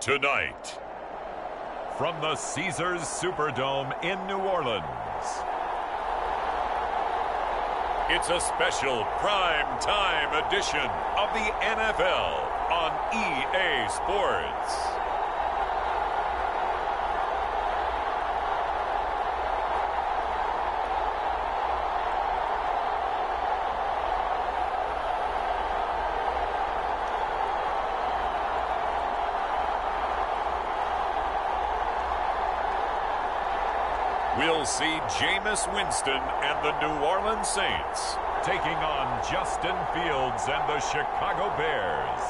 Tonight, from the Caesars Superdome in New Orleans, it's a special prime time edition of the NFL on EA Sports. We'll see Jameis Winston and the New Orleans Saints taking on Justin Fields and the Chicago Bears.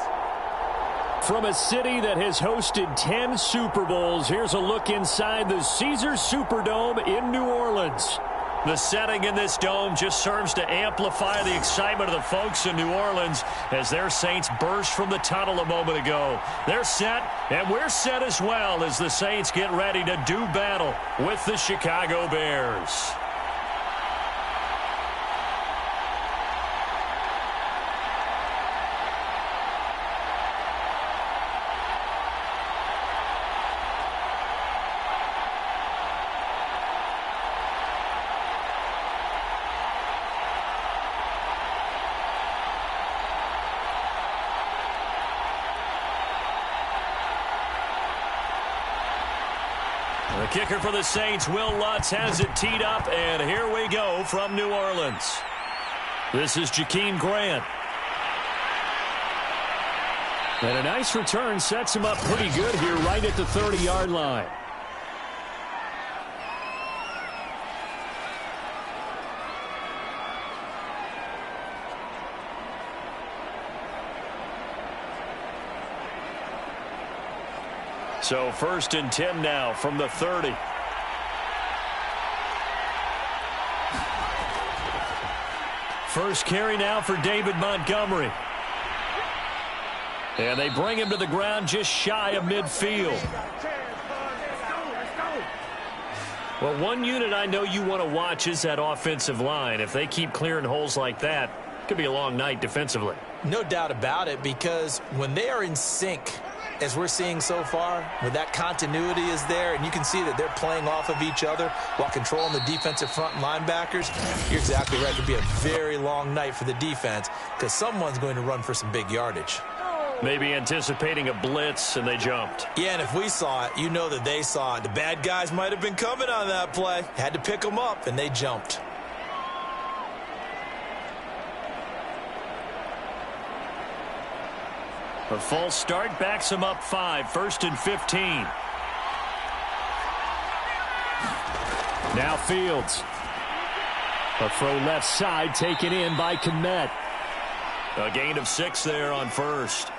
From a city that has hosted 10 Super Bowls, here's a look inside the Caesars Superdome in New Orleans. The setting in this dome just serves to amplify the excitement of the folks in New Orleans as their Saints burst from the tunnel a moment ago. They're set, and we're set as well as the Saints get ready to do battle with the Chicago Bears. The kicker for the Saints, Will Lutz, has it teed up, and here we go from New Orleans. This is Jakeem Grant. And a nice return sets him up pretty good here right at the 30-yard line. So 1st and 10 now from the 30. First carry now for David Montgomery. And they bring him to the ground just shy of midfield. Well, one unit I know you want to watch is that offensive line. If they keep clearing holes like that, it could be a long night defensively. No doubt about it, because when they are in sync, as we're seeing so far, where that continuity is there, and you can see that they're playing off of each other while controlling the defensive front and linebackers, you're exactly right. It could be a very long night for the defense because someone's going to run for some big yardage. Maybe anticipating a blitz, and they jumped. Yeah, and if we saw it, you know that they saw it. The bad guys might have been coming on that play. Had to pick them up, and they jumped. A false start backs him up 5, 1st and 15. Now Fields. A throw left side taken in by Kmet. A gain of 6 there on 1st.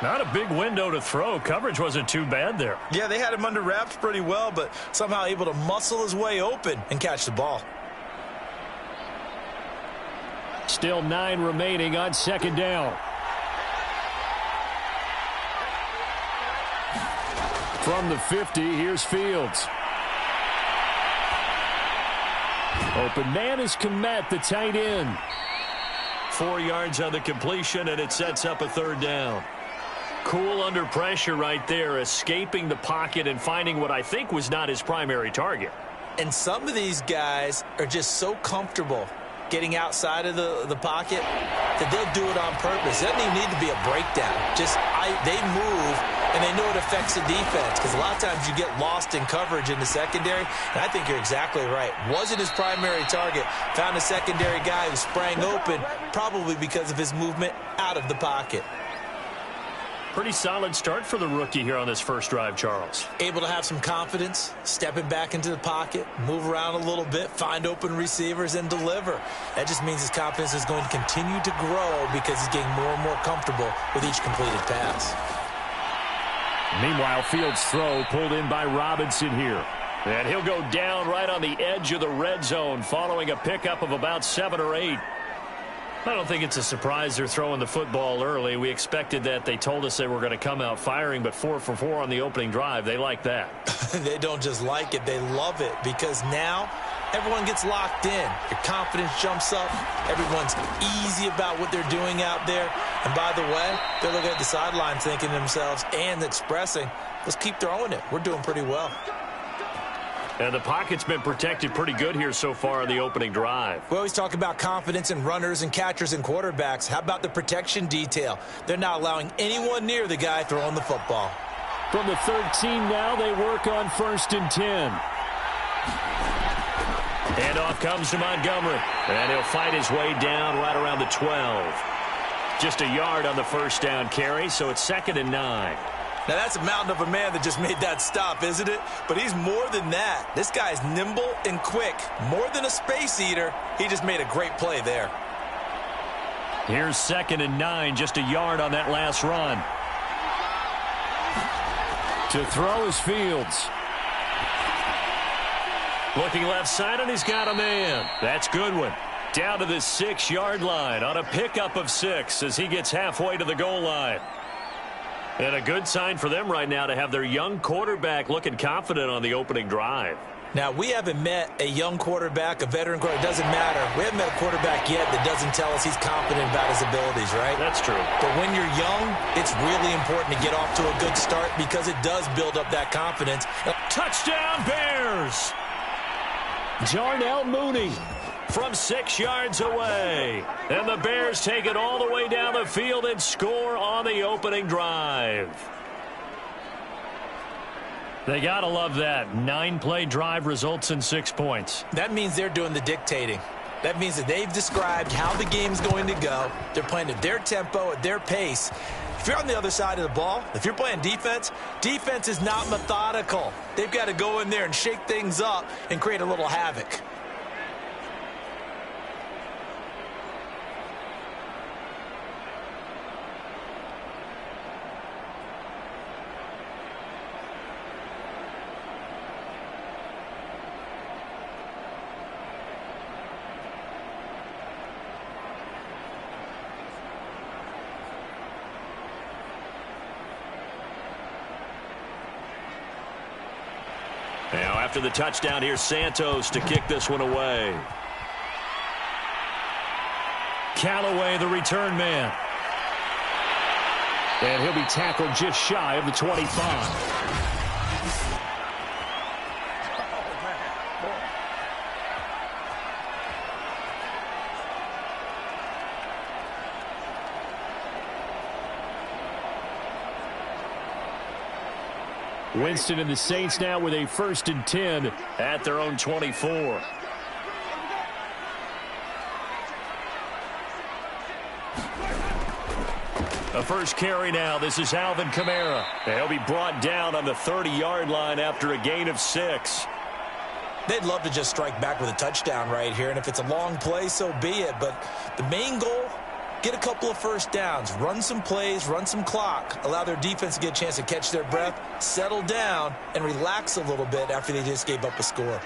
Not a big window to throw. Coverage wasn't too bad there. Yeah, they had him under wraps pretty well, but somehow able to muscle his way open and catch the ball. Still 9 remaining on 2nd down. From the 50, here's Fields. Open man is Kmet, the tight end. 4 yards on the completion, and it sets up a 3rd down. Cool under pressure right there, escaping the pocket and finding what I think was not his primary target. And some of these guys are just so comfortable getting outside of the pocket that they'll do it on purpose. It doesn't even need to be a breakdown. They move, and they know it affects the defense because a lot of times you get lost in coverage in the secondary, and I think you're exactly right. Wasn't his primary target. Found a secondary guy who sprang open, probably because of his movement out of the pocket. Pretty solid start for the rookie here on this first drive, Charles. Able to have some confidence, stepping back into the pocket, move around a little bit, find open receivers, and deliver. That just means his confidence is going to continue to grow because he's getting more and more comfortable with each completed pass. Meanwhile, Fields' throw pulled in by Robinson here. And he'll go down right on the edge of the red zone following a pickup of about 7 or 8. I don't think it's a surprise they're throwing the football early. We expected that. They told us they were going to come out firing, but 4 for 4 on the opening drive. They like that. They don't just like it. They love it because now everyone gets locked in. Your confidence jumps up. Everyone's easy about what they're doing out there. And by the way, they're looking at the sideline thinking to themselves and expressing, let's keep throwing it. We're doing pretty well. And the pocket's been protected pretty good here so far in the opening drive. We always talk about confidence in runners and catchers and quarterbacks. How about the protection detail? They're not allowing anyone near the guy throwing the football. From the 13 now, they work on 1st and 10. Handoff comes to Montgomery. And he'll fight his way down right around the 12. Just a yard on the first down carry, so it's 2nd and 9. Now, that's a mountain of a man that just made that stop, isn't it? But he's more than that. This guy's nimble and quick. More than a space eater. He just made a great play there. Here's 2nd and 9, just a yard on that last run. To throw is Fields. Looking left side, and he's got a man. That's Goodwin. Down to the 6-yard line on a pickup of 6 as he gets halfway to the goal line. And a good sign for them right now to have their young quarterback looking confident on the opening drive. Now, we haven't met a young quarterback, a veteran quarterback. It doesn't matter. We haven't met a quarterback yet that doesn't tell us he's confident about his abilities, right? That's true. But when you're young, it's really important to get off to a good start because it does build up that confidence. Touchdown, Bears! Darnell Mooney from 6 yards away. And the Bears take it all the way down the field and score on the opening drive. They got to love that. 9-play drive results in 6 points. That means they're doing the dictating. That means that they've described how the game's going to go. They're playing at their tempo, at their pace. If you're on the other side of the ball, if you're playing defense, defense is not methodical. They've got to go in there and shake things up and create a little havoc. Now, after the touchdown, here's Santos to kick this one away. Callaway, the return man. And he'll be tackled just shy of the 25. Winston and the Saints now with a 1st and 10 at their own 24. The first carry now. This is Alvin Kamara. He'll be brought down on the 30-yard line after a gain of 6. They'd love to just strike back with a touchdown right here, and if it's a long play, so be it. But the main goal, get a couple of first downs, run some plays, run some clock, allow their defense to get a chance to catch their breath, settle down, and relax a little bit after they just gave up a score.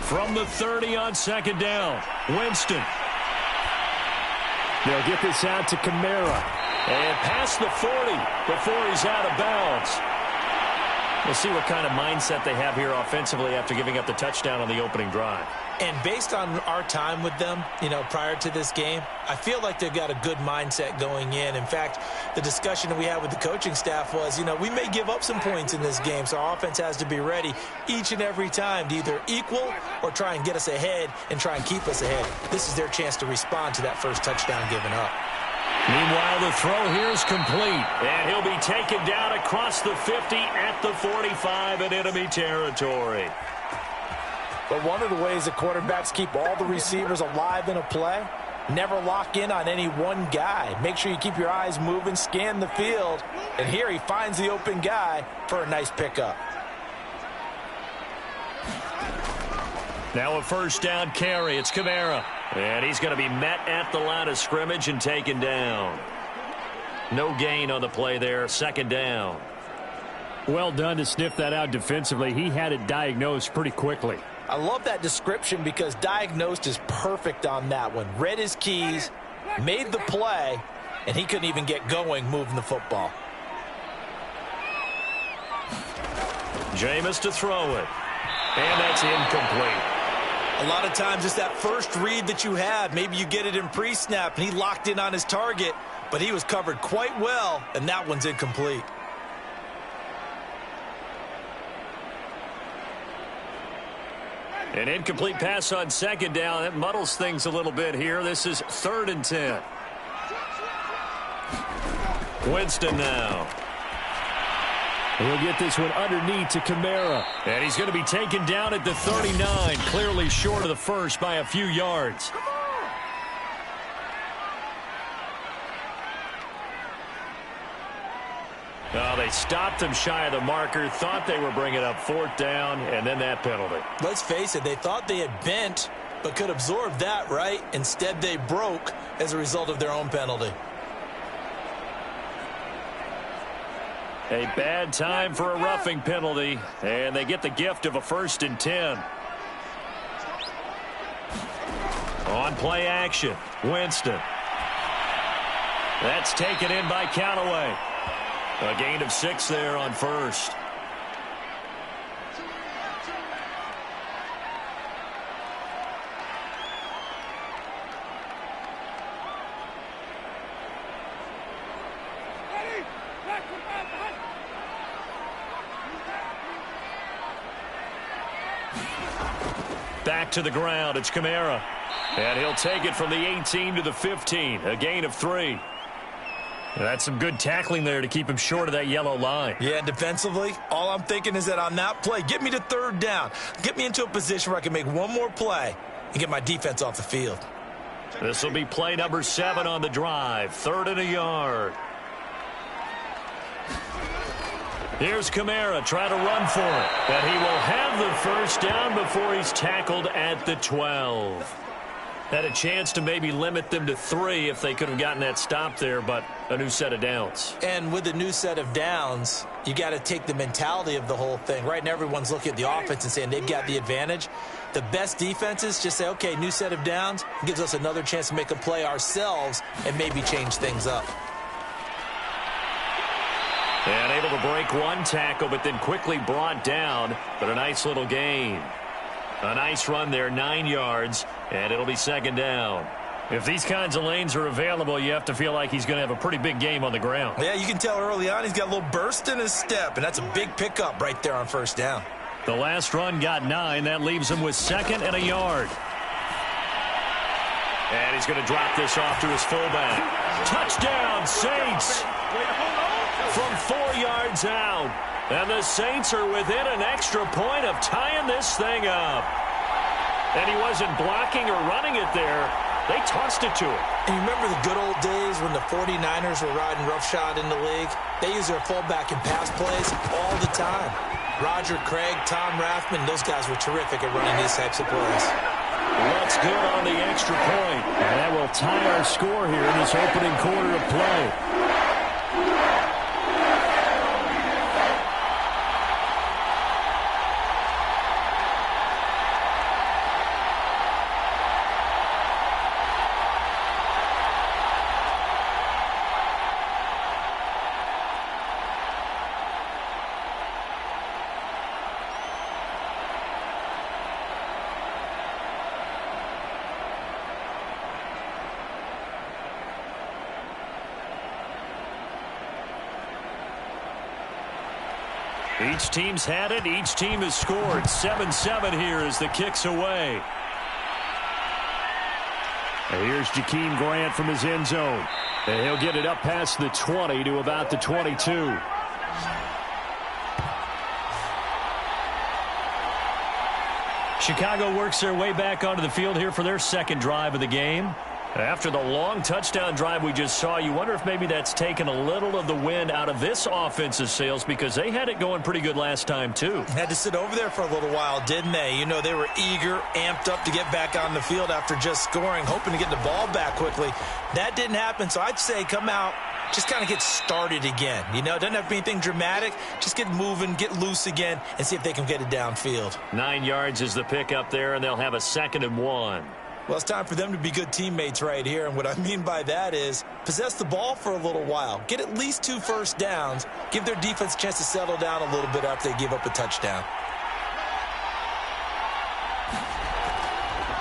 From the 30 on 2nd down, Winston. They'll get this out to Kamara. And past the 40 before he's out of bounds. We'll see what kind of mindset they have here offensively after giving up the touchdown on the opening drive. And based on our time with them, prior to this game, I feel like they've got a good mindset going in. In fact, the discussion that we had with the coaching staff was, we may give up some points in this game, so our offense has to be ready each and every time to either equal or try and get us ahead and try and keep us ahead. This is their chance to respond to that first touchdown given up. Meanwhile, the throw here is complete, and he'll be taken down across the 50 at the 45 in enemy territory. But one of the ways that quarterbacks keep all the receivers alive in a play, never lock in on any one guy. Make sure you keep your eyes moving, scan the field, and here he finds the open guy for a nice pickup. Now a first down carry. It's Kamara. And he's going to be met at the line of scrimmage and taken down. No gain on the play there. 2nd down. Well done to sniff that out defensively. He had it diagnosed pretty quickly. I love that description because diagnosed is perfect on that one. Read his keys, made the play, and he couldn't even get going moving the football. Jameis to throw it. And that's incomplete. A lot of times it's that first read that you have. Maybe you get it in pre-snap, and he locked in on his target, but he was covered quite well, and that one's incomplete. An incomplete pass on second down. That muddles things a little bit here. This is 3rd and 10. Winston now. He'll get this one underneath to Kamara. And he's going to be taken down at the 39, clearly short of the first by a few yards. Well, they stopped him shy of the marker, thought they were bringing up 4th down, and then that penalty. Let's face it, they thought they had bent, but could absorb that, right? Instead, they broke as a result of their own penalty. A bad time for a roughing penalty, and they get the gift of a 1st and 10. On play action, Winston. That's taken in by Callaway. A gain of 6 there on 1st. Back to the ground, it's Kamara. And he'll take it from the 18 to the 15, a gain of 3. That's some good tackling there to keep him short of that yellow line. Yeah, and defensively, all I'm thinking is that on that play, get me to 3rd down. Get me into a position where I can make one more play and get my defense off the field. This will be play number 7 on the drive, 3rd and a yard. Here's Kamara trying to run for it. And he will have the 1st down before he's tackled at the 12. Had a chance to maybe limit them to 3 if they could have gotten that stop there, but a new set of downs. And with a new set of downs, you got to take the mentality of the whole thing. Right now, everyone's looking at the offense and saying they've got the advantage. The best defenses just say, okay, new set of downs, gives us another chance to make a play ourselves and maybe change things up. And able to break one tackle, but then quickly brought down, but a nice little gain. A nice run there, 9 yards, and it'll be 2nd down. If these kinds of lanes are available, you have to feel like he's going to have a pretty big game on the ground. Yeah, you can tell early on he's got a little burst in his step, and that's a big pickup right there on 1st down. The last run got 9. That leaves him with 2nd and a yard. And he's going to drop this off to his fullback. Touchdown, Saints! From 4 yards out. And the Saints are within an extra point of tying this thing up. And he wasn't blocking or running it there. They tossed it to him. And you remember the good old days when the 49ers were riding roughshod in the league? They use their fullback in pass plays all the time. Roger Craig, Tom Rathman, those guys were terrific at running these types of plays. What's good on the extra point? And that will tie our score here in this opening quarter of play. Each team's had it. Each team has scored. 7-7 here as the kick's away. And here's Jakeem Grant from his end zone. And he'll get it up past the 20 to about the 22. Chicago works their way back onto the field here for their 2nd drive of the game. After the long touchdown drive we just saw, you wonder if maybe that's taken a little of the wind out of this offense's sails because they had it going pretty good last time, too. Had to sit over there for a little while, didn't they? You know, they were eager, amped up to get back on the field after just scoring, hoping to get the ball back quickly. That didn't happen, so I'd say come out, just kind of get started again. You know, it doesn't have to be anything dramatic. Just get moving, get loose again, and see if they can get it downfield. 9 yards is the pickup there, and they'll have a 2nd and 1. Well, it's time for them to be good teammates right here, and what I mean by that is possess the ball for a little while. Get at least 2 first downs. Give their defense a chance to settle down a little bit after they give up a touchdown.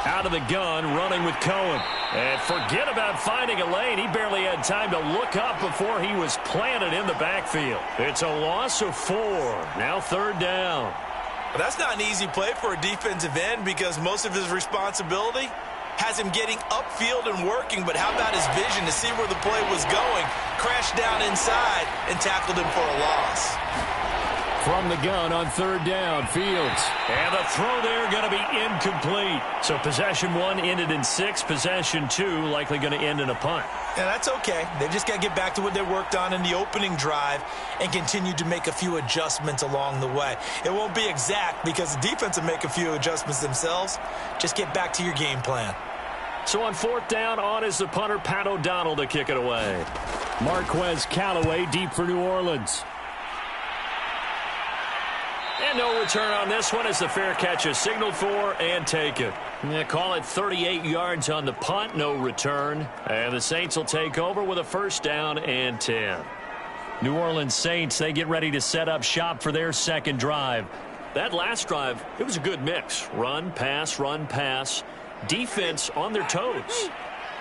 Out of the gun, running with Cohen. And forget about finding a lane. He barely had time to look up before he was planted in the backfield. It's a loss of 4. Now 3rd down. That's not an easy play for a defensive end because most of his responsibility has him getting upfield and working, but how about his vision to see where the play was going, crashed down inside, and tackled him for a loss. From the gun on 3rd down, Fields. And the throw there going to be incomplete. So possession 1 ended in 6. Possession 2 likely going to end in a punt. Yeah, that's okay. They've just got to get back to what they worked on in the opening drive and continue to make a few adjustments along the way. It won't be exact because the defense will make a few adjustments themselves. Just get back to your game plan. So on 4th down, on is the punter, Pat O'Donnell, to kick it away. Marquez Callaway deep for New Orleans. And no return on this one as the fair catch is signaled for and taken. They call it 38 yards on the punt, no return. And the Saints will take over with a 1st down and 10. New Orleans Saints, they get ready to set up shop for their 2nd drive. That last drive, it was a good mix. Run, pass, defense on their toes.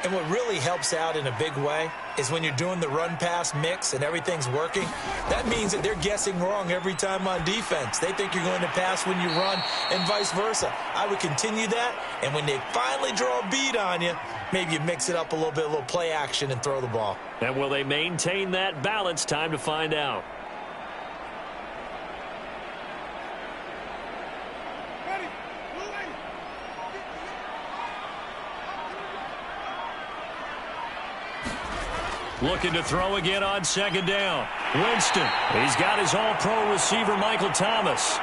And what really helps out in a big way is when you're doing the run-pass mix and everything's working, that means that they're guessing wrong every time on defense. They think you're going to pass when you run and vice versa. I would continue that, and when they finally draw a beat on you, maybe you mix it up a little bit, a little play action and throw the ball. And will they maintain that balance? Time to find out. Looking to throw again on 2nd down. Winston. He's got his all-pro receiver, Michael Thomas.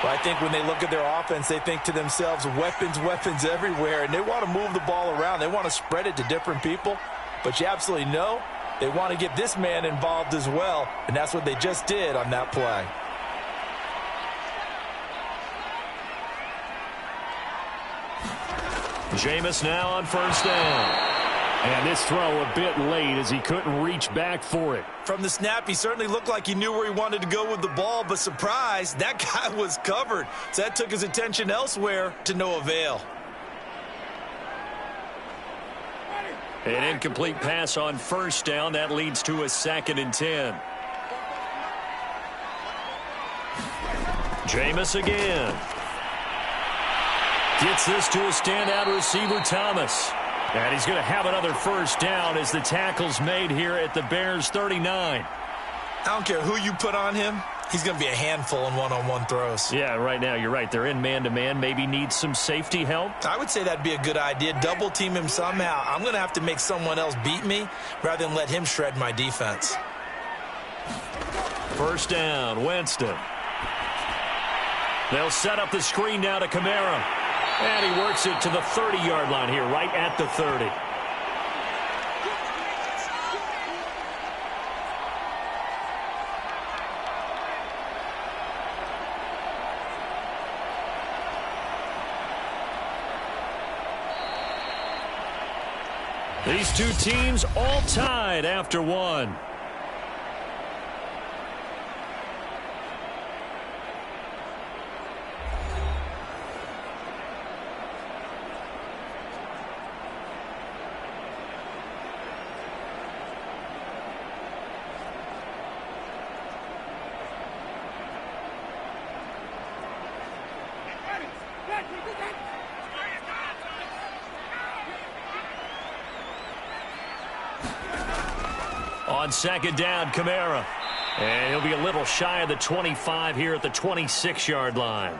Well, I think when they look at their offense, they think to themselves, weapons everywhere, and they want to move the ball around. They want to spread it to different people, but you absolutely know they want to get this man involved as well, and that's what they just did on that play. Jameis now on 1st down. And this throw a bit late as he couldn't reach back for it. From the snap, he certainly looked like he knew where he wanted to go with the ball, but surprise, that guy was covered. So that took his attention elsewhere to no avail. An incomplete pass on 1st down. That leads to a 2nd and 10. Jameis again. Gets this to a standout receiver, Thomas. And he's going to have another 1st down as the tackle's made here at the Bears' 39. I don't care who you put on him. He's going to be a handful in one-on-one throws. Yeah, right now, you're right. They're in man-to-man. Maybe need some safety help. I would say that'd be a good idea. Double team him somehow. I'm going to have to make someone else beat me rather than let him shred my defense. 1st down, Winston. They'll set up the screen now to Kamara. And he works it to the 30-yard line here, right at the 30. These two teams all tied after one. On 2nd down, Kamara. And he'll be a little shy of the 25 here at the 26-yard line.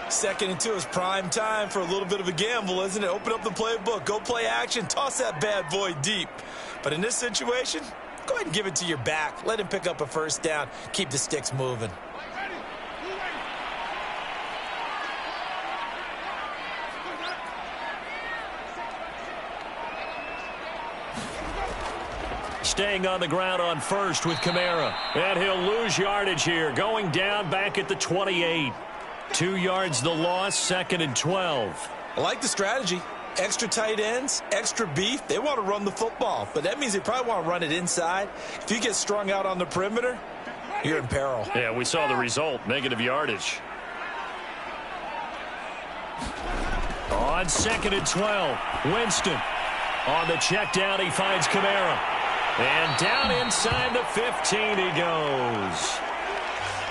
2nd and 2 is prime time for a little bit of a gamble, isn't it? Open up the playbook, go play action, toss that bad boy deep. But in this situation, go ahead and give it to your back. Let him pick up a 1st down. Keep the sticks moving. Staying on the ground on 1st with Kamara. And he'll lose yardage here. Going down back at the 28. 2 yards the loss, 2nd and 12. I like the strategy. Extra tight ends, extra beef. They want to run the football, but that means they probably want to run it inside. If you get strung out on the perimeter, you're in peril. Yeah, we saw the result, negative yardage. On 2nd and 12, Winston. On the check down, he finds Kamara. And down inside the 15 he goes.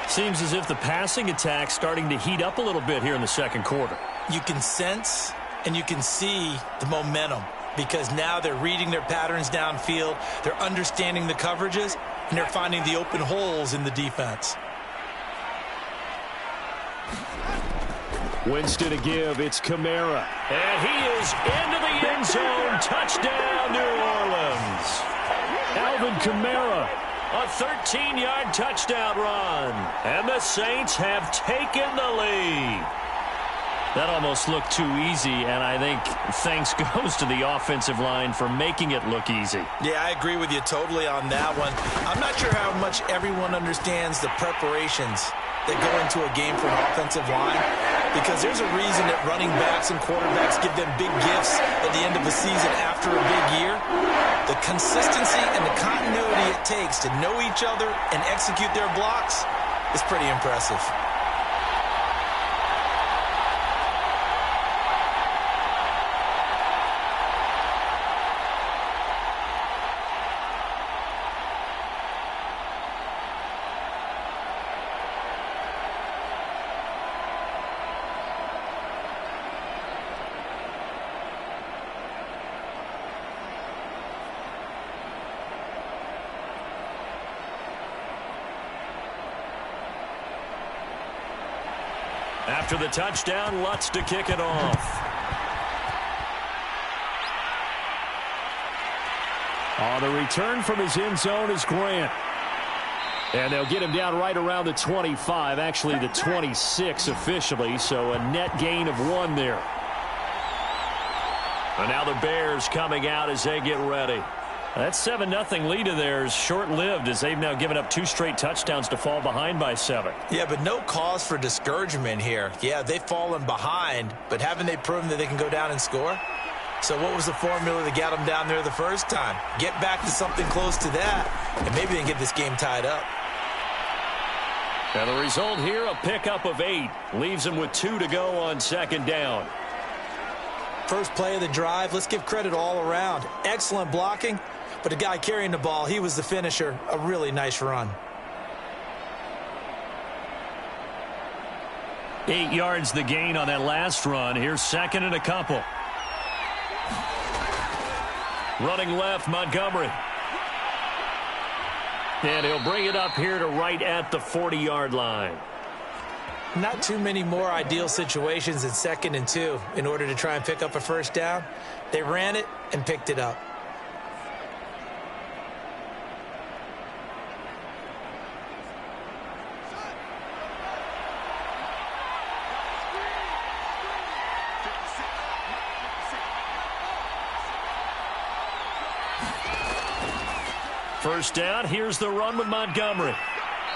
Seems as if the passing attack's starting to heat up a little bit here in the second quarter. You can sense and you can see the momentum because now they're reading their patterns downfield, they're understanding the coverages, and they're finding the open holes in the defense. Winston to give. It's Kamara. And he is into the end zone. Touchdown, New Orleans. Alvin Kamara. A 13-yard touchdown run. And the Saints have taken the lead. That almost looked too easy, and I think thanks goes to the offensive line for making it look easy. Yeah, I agree with you totally on that one. I'm not sure how much everyone understands the preparations that go into a game for an offensive line, because there's a reason that running backs and quarterbacks give them big gifts at the end of the season after a big year. The consistency and the continuity it takes to know each other and execute their blocks is pretty impressive. After the touchdown, Lutz to kick it off. On the return from his end zone is Grant. And they'll get him down right around the 25, actually the 26 officially, so a net gain of 1 there. And now the Bears coming out as they get ready. That 7-0 lead of theirs short-lived as they've now given up 2 straight touchdowns to fall behind by 7. Yeah, but no cause for discouragement here. Yeah, they've fallen behind, but haven't they proven that they can go down and score? So what was the formula that got them down there the first time? Get back to something close to that, and maybe they can get this game tied up. And the result here, a pickup of 8. Leaves them with 2 to go on 2nd down. First play of the drive, let's give credit all around. Excellent blocking. But the guy carrying the ball, he was the finisher. A really nice run. 8 yards the gain on that last run. Here's 2nd and a couple. Running left, Montgomery. And he'll bring it up here to right at the 40-yard line. Not too many more ideal situations in 2nd and 2 in order to try and pick up a first down. They ran it and picked it up. First down, here's the run with Montgomery.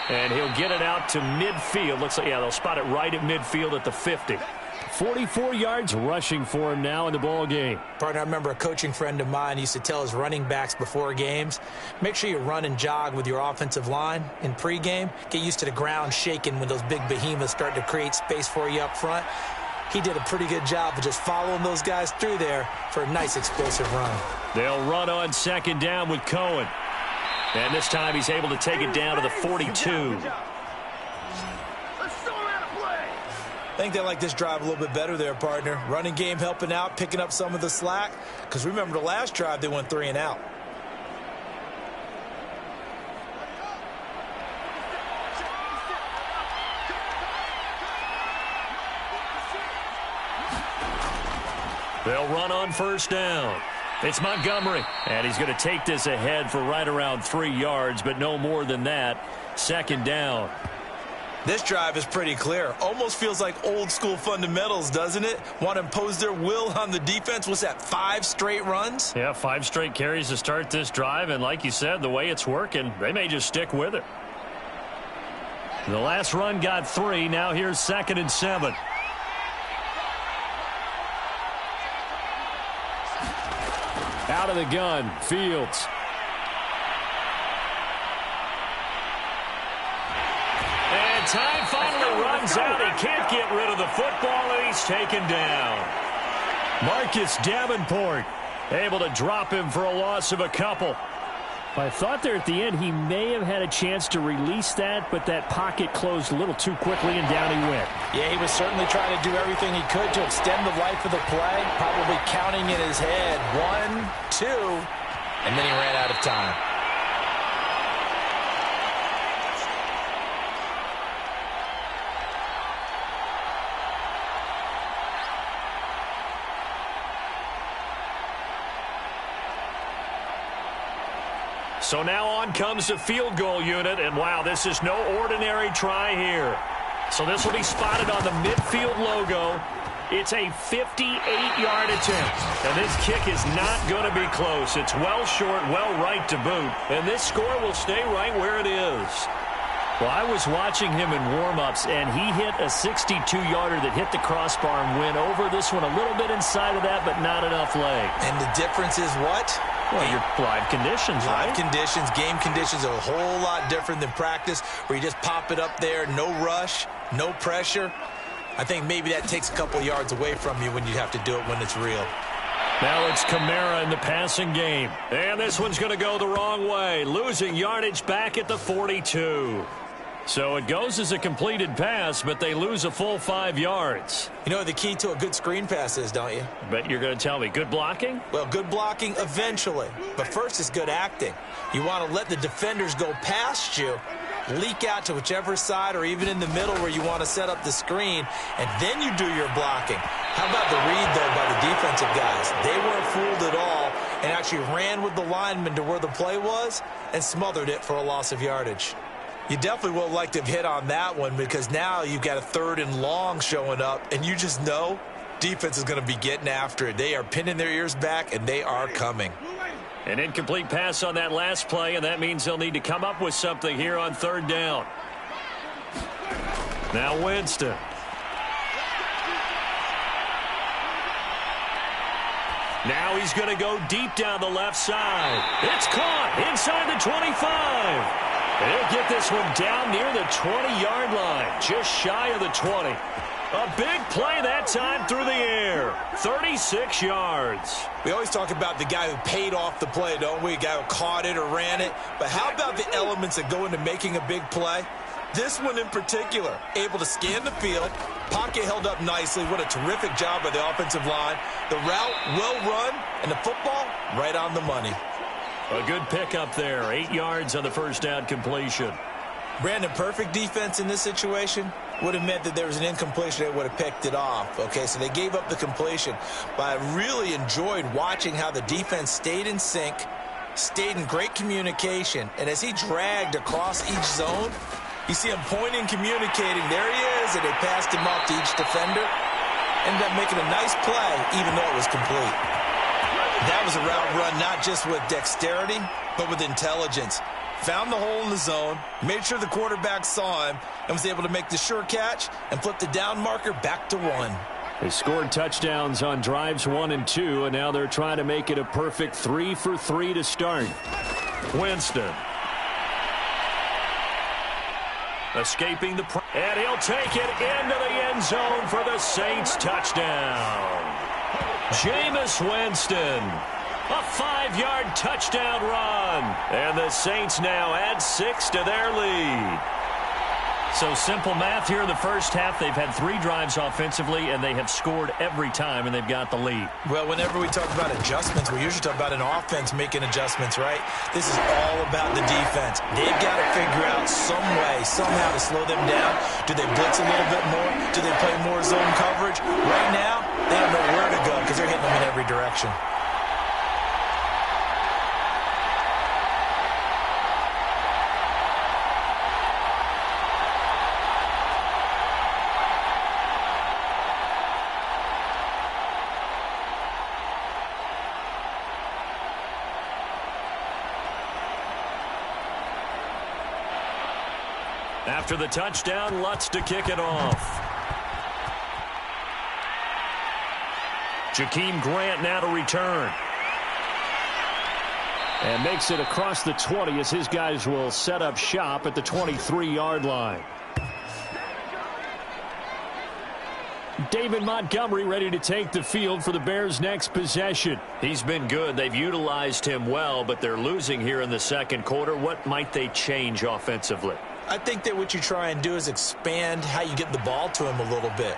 And he'll get it out to midfield. Looks like, yeah, they'll spot it right at midfield at the 50. 44 yards rushing for him now in the ball game. Partner, I remember a coaching friend of mine used to tell his running backs before games, make sure you run and jog with your offensive line in pregame. Get used to the ground shaking when those big behemoths start to create space for you up front. He did a pretty good job of just following those guys through there for a nice explosive run. They'll run on 2nd down with Cohen. And this time he's able to take it down to the 42. I think they like this drive a little bit better there, partner. Running game helping out, picking up some of the slack. Because remember the last drive, they went 3 and out. They'll run on first down. It's Montgomery, and he's going to take this ahead for right around 3 yards, but no more than that. 2nd down. This drive is pretty clear. Almost feels like old school fundamentals, doesn't it? Want to impose their will on the defense. What's that, 5 straight runs? Yeah, 5 straight carries to start this drive, and like you said, the way it's working, they may just stick with it. The last run got 3. Now here's 2nd and 7. Out of the gun, Fields. And time finally runs out. He can't get rid of the football, and he's taken down. Marcus Davenport able to drop him for a loss of a couple. I thought there at the end he may have had a chance to release that, but that pocket closed a little too quickly, and down he went. Yeah, he was certainly trying to do everything he could to extend the life of the play, probably counting in his head 1, 2, and then he ran out of time. So now on comes the field goal unit, and wow, this is no ordinary try here. So this will be spotted on the midfield logo. It's a 58-yard attempt, and this kick is not going to be close. It's well short, well right to boot, and this score will stay right where it is. Well, I was watching him in warm-ups, and he hit a 62-yarder that hit the crossbar and went over. This one a little bit inside of that, but not enough leg. And the difference is what? Well, your live conditions, right? Live conditions, game conditions are a whole lot different than practice, where you just pop it up there, no rush, no pressure. I think maybe that takes a couple yards away from you when you have to do it when it's real. Now it's Kamara in the passing game. And this one's going to go the wrong way, losing yardage back at the 42. So it goes as a completed pass, but they lose a full 5 yards. You know what the key to a good screen pass is, don't you? But you're going to tell me, good blocking? Well, good blocking eventually. But first is good acting. You want to let the defenders go past you, leak out to whichever side or even in the middle where you want to set up the screen, and then you do your blocking. How about the read, though, by the defensive guys? They weren't fooled at all and actually ran with the lineman to where the play was and smothered it for a loss of yardage. You definitely would like to have hit on that one, because now you've got a 3rd and long showing up, and you just know defense is going to be getting after it. They are pinning their ears back, and they are coming. An incomplete pass on that last play, and that means they'll need to come up with something here on 3rd down. Now Winston. Now he's going to go deep down the left side. It's caught inside the 25. They'll get this one down near the 20-yard line, just shy of the 20. A big play that time through the air, 36 yards. We always talk about the guy who paid off the play, don't we? A guy who caught it or ran it. But how about the elements that go into making a big play? This one in particular, able to scan the field, pocket held up nicely. What a terrific job by the offensive line. The route well run, and the football right on the money. A good pickup there, 8 yards on the first down completion. Brandon, perfect defense in this situation would have meant that there was an incompletion. They would have picked it off. Okay, so they gave up the completion. But I really enjoyed watching how the defense stayed in sync, stayed in great communication. And as he dragged across each zone, you see him pointing, communicating. There he is, and they passed him off to each defender. Ended up making a nice play, even though it was complete. That was a route run not just with dexterity, but with intelligence. Found the hole in the zone, made sure the quarterback saw him, and was able to make the sure catch and flip the down marker back to 1. They scored touchdowns on drives 1 and 2, and now they're trying to make it a perfect 3 for 3 to start. Winston. Escaping the and he'll take it into the end zone for the Saints touchdown. Jameis Winston, a 5-yard touchdown run. And the Saints now add 6 to their lead. So simple math here in the first half. They've had 3 drives offensively, and they have scored every time, and they've got the lead. Well, whenever we talk about adjustments, we usually talk about an offense making adjustments, right? This is all about the defense. They've got to figure out some way, somehow to slow them down. Do they blitz a little bit more? Do they play more zone coverage? Right now, they don't know where to go because they're hitting them in every direction. After the touchdown, Lutz to kick it off. Jakeem Grant now to return. And makes it across the 20 as his guys will set up shop at the 23-yard line. David Montgomery ready to take the field for the Bears' next possession. He's been good. They've utilized him well, but they're losing here in the second quarter. What might they change offensively? I think that what you try and do is expand how you get the ball to him a little bit.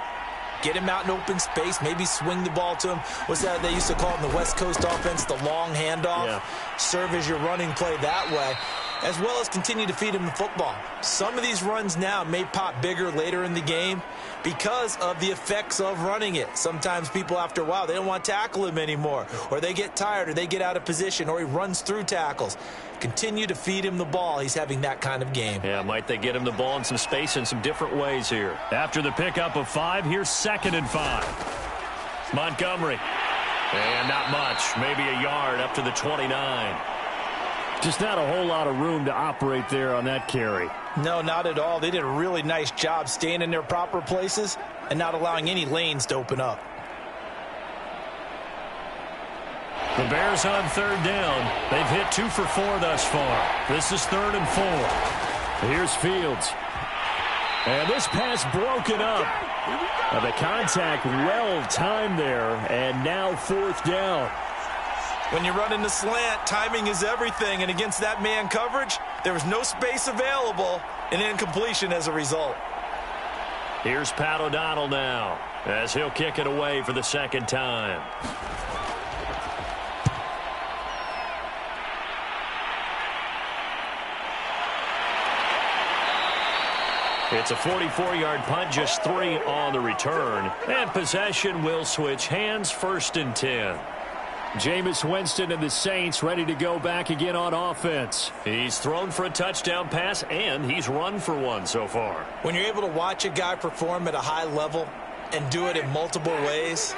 Get him out in open space, maybe swing the ball to him. What's that they used to call it in the West Coast offense, the long handoff? Yeah. Serve as your running play that way, as well as continue to feed him the football. Some of these runs now may pop bigger later in the game because of the effects of running it. Sometimes people, after a while, they don't want to tackle him anymore, or they get tired, or they get out of position, or he runs through tackles. Continue to feed him the ball. He's having that kind of game. Yeah, might they get him the ball in some space in some different ways here. After the pickup of 5, here's 2nd and 5. Montgomery. And not much. Maybe a yard up to the 29. Just not a whole lot of room to operate there on that carry. No, not at all. They did a really nice job staying in their proper places and not allowing any lanes to open up. The Bears on 3rd down. They've hit 2 for 4 thus far. This is 3rd and 4. Here's Fields. And this pass broken up. The contact well timed there, and now 4th down. When you run in the slant, timing is everything, and against that man coverage, there was no space available, and incompletion as a result. Here's Pat O'Donnell now, as he'll kick it away for the 2nd time. It's a 44-yard punt, just 3 on the return. And possession will switch hands, 1st and 10. Jameis Winston and the Saints ready to go back again on offense. He's thrown for a touchdown pass, and he's run for one so far. When you're able to watch a guy perform at a high level and do it in multiple ways,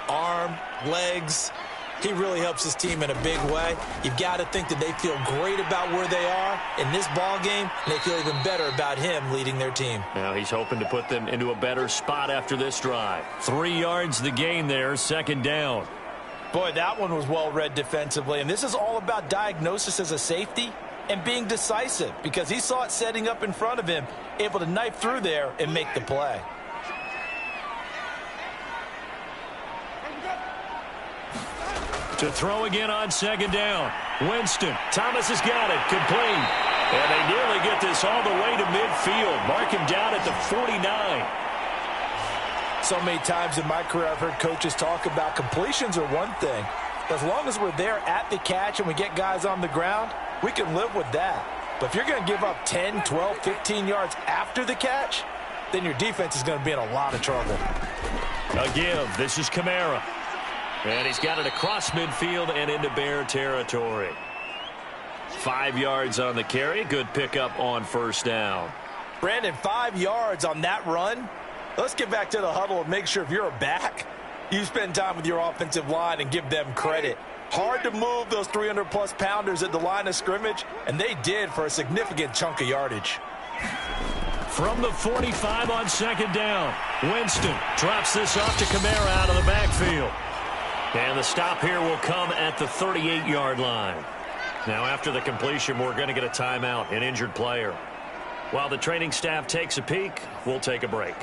arm, legs, he really helps his team in a big way. You've got to think that they feel great about where they are in this ball game, and they feel even better about him leading their team. Now he's hoping to put them into a better spot after this drive. 3 yards the gain there, 2nd down. Boy, that one was well read defensively, and this is all about diagnosis as a safety and being decisive because he saw it setting up in front of him, able to knife through there and make the play. To throw again on 2nd down. Winston. Thomas has got it. Complete. And they nearly get this all the way to midfield. Mark him down at the 49. So many times in my career I've heard coaches talk about completions are one thing. But as long as we're there at the catch and we get guys on the ground, we can live with that. But if you're going to give up 10, 12, 15 yards after the catch, then your defense is going to be in a lot of trouble. A give. This is Kamara. And he's got it across midfield and into Bear territory. 5 yards on the carry. Good pickup on 1st down. Brandon, 5 yards on that run. Let's get back to the huddle and make sure if you're a back, you spend time with your offensive line and give them credit. Hard to move those 300-plus pounders at the line of scrimmage, and they did for a significant chunk of yardage. From the 45 on 2nd down, Winston drops this off to Kamara out of the backfield. And the stop here will come at the 38-yard line. Now, after the completion, we're going to get a timeout, an injured player. While the training staff takes a peek, we'll take a break.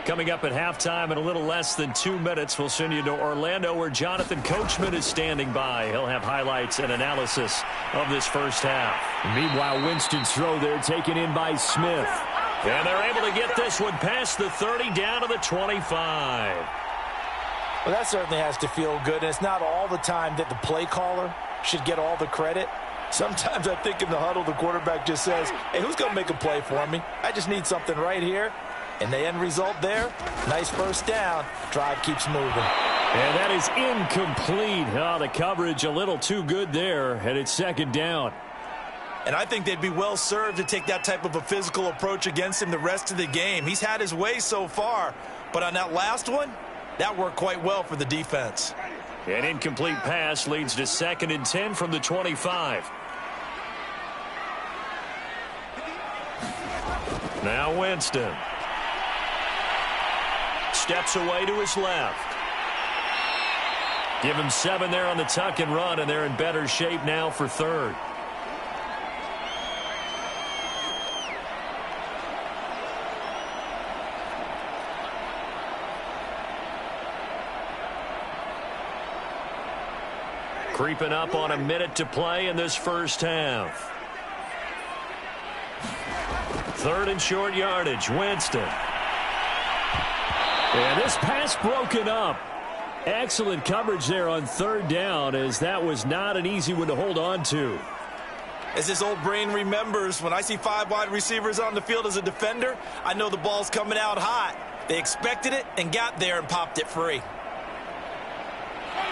Coming up at halftime in a little less than 2 minutes, we'll send you to Orlando where Jonathan Coachman is standing by. He'll have highlights and analysis of this first half. Meanwhile, Winston's throw there taken in by Smith. And they're able to get this one past the 30 down to the 25. Well, that certainly has to feel good, and it's not all the time that the play caller should get all the credit. Sometimes I think in the huddle, the quarterback just says, hey, who's going to make a play for me? I just need something right here. And the end result there, nice 1st down. Drive keeps moving. And that is incomplete. Oh, the coverage a little too good there, and it's 2nd down. And I think they'd be well served to take that type of a physical approach against him the rest of the game. He's had his way so far, but on that last one, that worked quite well for the defense. An incomplete pass leads to 2nd and 10 from the 25. Now Winston. Steps away to his left. Give him 7 there on the tuck and run, and they're in better shape now for third. Creeping up on a minute to play in this first half. 3rd and short yardage, Winston. And this pass broken up. Excellent coverage there on 3rd down, as that was not an easy one to hold on to. As this old brain remembers, when I see 5 wide receivers on the field as a defender, I know the ball's coming out hot. They expected it and got there and popped it free.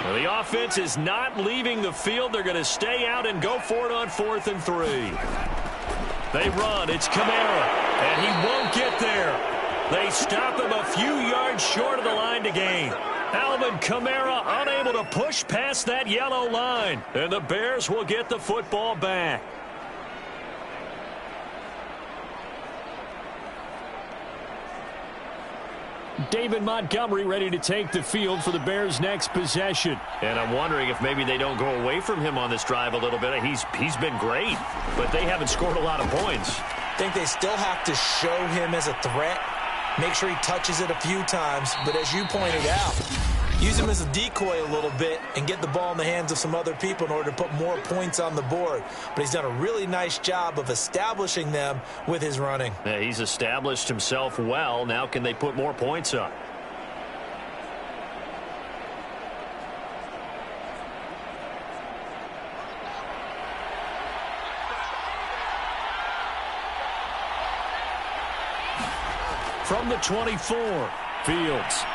Well, the offense is not leaving the field. They're going to stay out and go for it on 4th and 3. They run. It's Kamara, and he won't get there. They stop him a few yards short of the line to gain. Alvin Kamara unable to push past that yellow line, and the Bears will get the football back. David Montgomery ready to take the field for the Bears' next possession. And I'm wondering if maybe they don't go away from him on this drive a little bit. He's been great, but they haven't scored a lot of points. I think they still have to show him as a threat. Make sure he touches it a few times. But as you pointed out, use him as a decoy a little bit and get the ball in the hands of some other people in order to put more points on the board. But he's done a really nice job of establishing them with his running. Yeah, he's established himself well. Now can they put more points up? From the 24, Fields.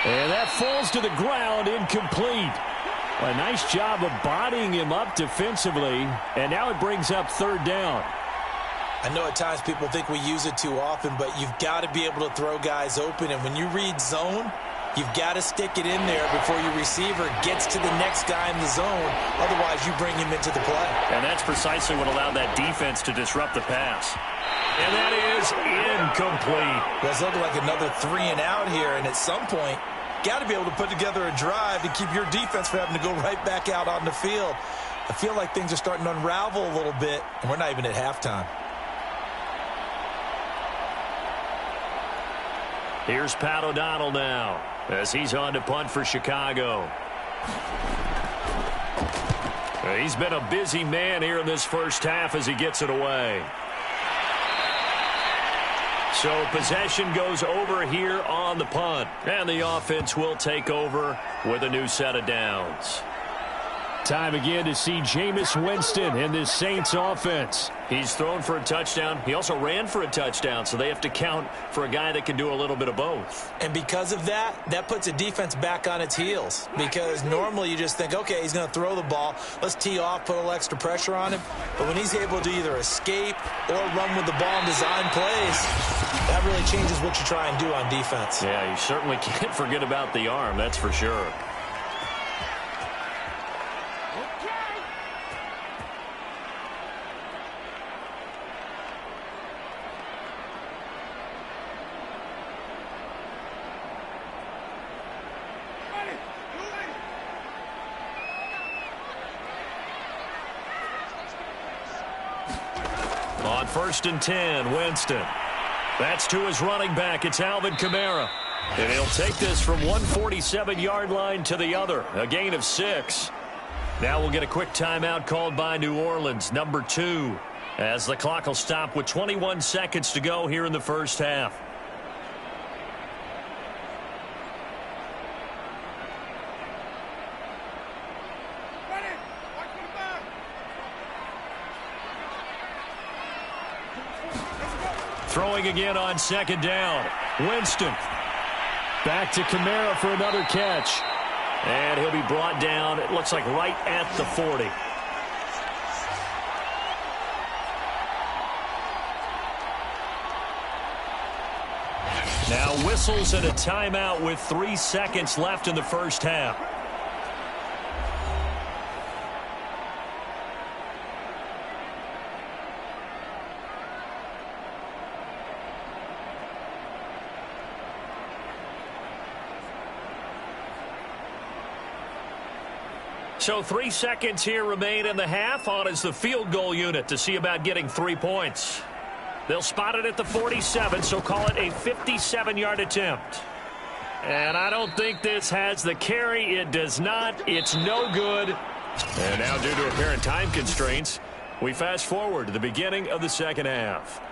And that falls to the ground, incomplete. A nice job of bodying him up defensively, and now it brings up 3rd down. I know at times people think we use it too often, but you've got to be able to throw guys open. And when you read zone, you've got to stick it in there before your receiver gets to the next guy in the zone. Otherwise, you bring him into the play. And that's precisely what allowed that defense to disrupt the pass. And that is incomplete. Well, it's looking like another 3 and out here, and at some point, got to be able to put together a drive to keep your defense from having to go right back out on the field. I feel like things are starting to unravel a little bit, and we're not even at halftime. Here's Pat O'Donnell now as he's on to punt for Chicago. He's been a busy man here in this first half as he gets it away. So possession goes over here on the punt. And the offense will take over with a new set of downs. Time again to see Jameis Winston in this Saints offense. He's thrown for a touchdown. He also ran for a touchdown, so they have to count for a guy that can do a little bit of both. And because of that, that puts a defense back on its heels. Because normally you just think, okay, he's going to throw the ball. Let's tee off, put a little extra pressure on him. But when he's able to either escape or run with the ball and design plays, that really changes what you try and do on defense. Yeah, you certainly can't forget about the arm, that's for sure. On 1st and 10, Winston. That's to his running back. It's Alvin Kamara. And he'll take this from 147-yard line to the other. A gain of 6. Now we'll get a quick timeout called by New Orleans, number 2, as the clock will stop with 21 seconds to go here in the first half. Throwing again on 2nd down. Winston. Back to Kamara for another catch. And he'll be brought down, it looks like right at the 40. Now whistles and a timeout with 3 seconds left in the first half. So 3 seconds here remain in the half. On is the field goal unit to see about getting 3 points. They'll spot it at the 47, so call it a 57-yard attempt. And I don't think this has the carry. It does not. It's no good. And now, due to apparent time constraints, we fast forward to the beginning of the second half.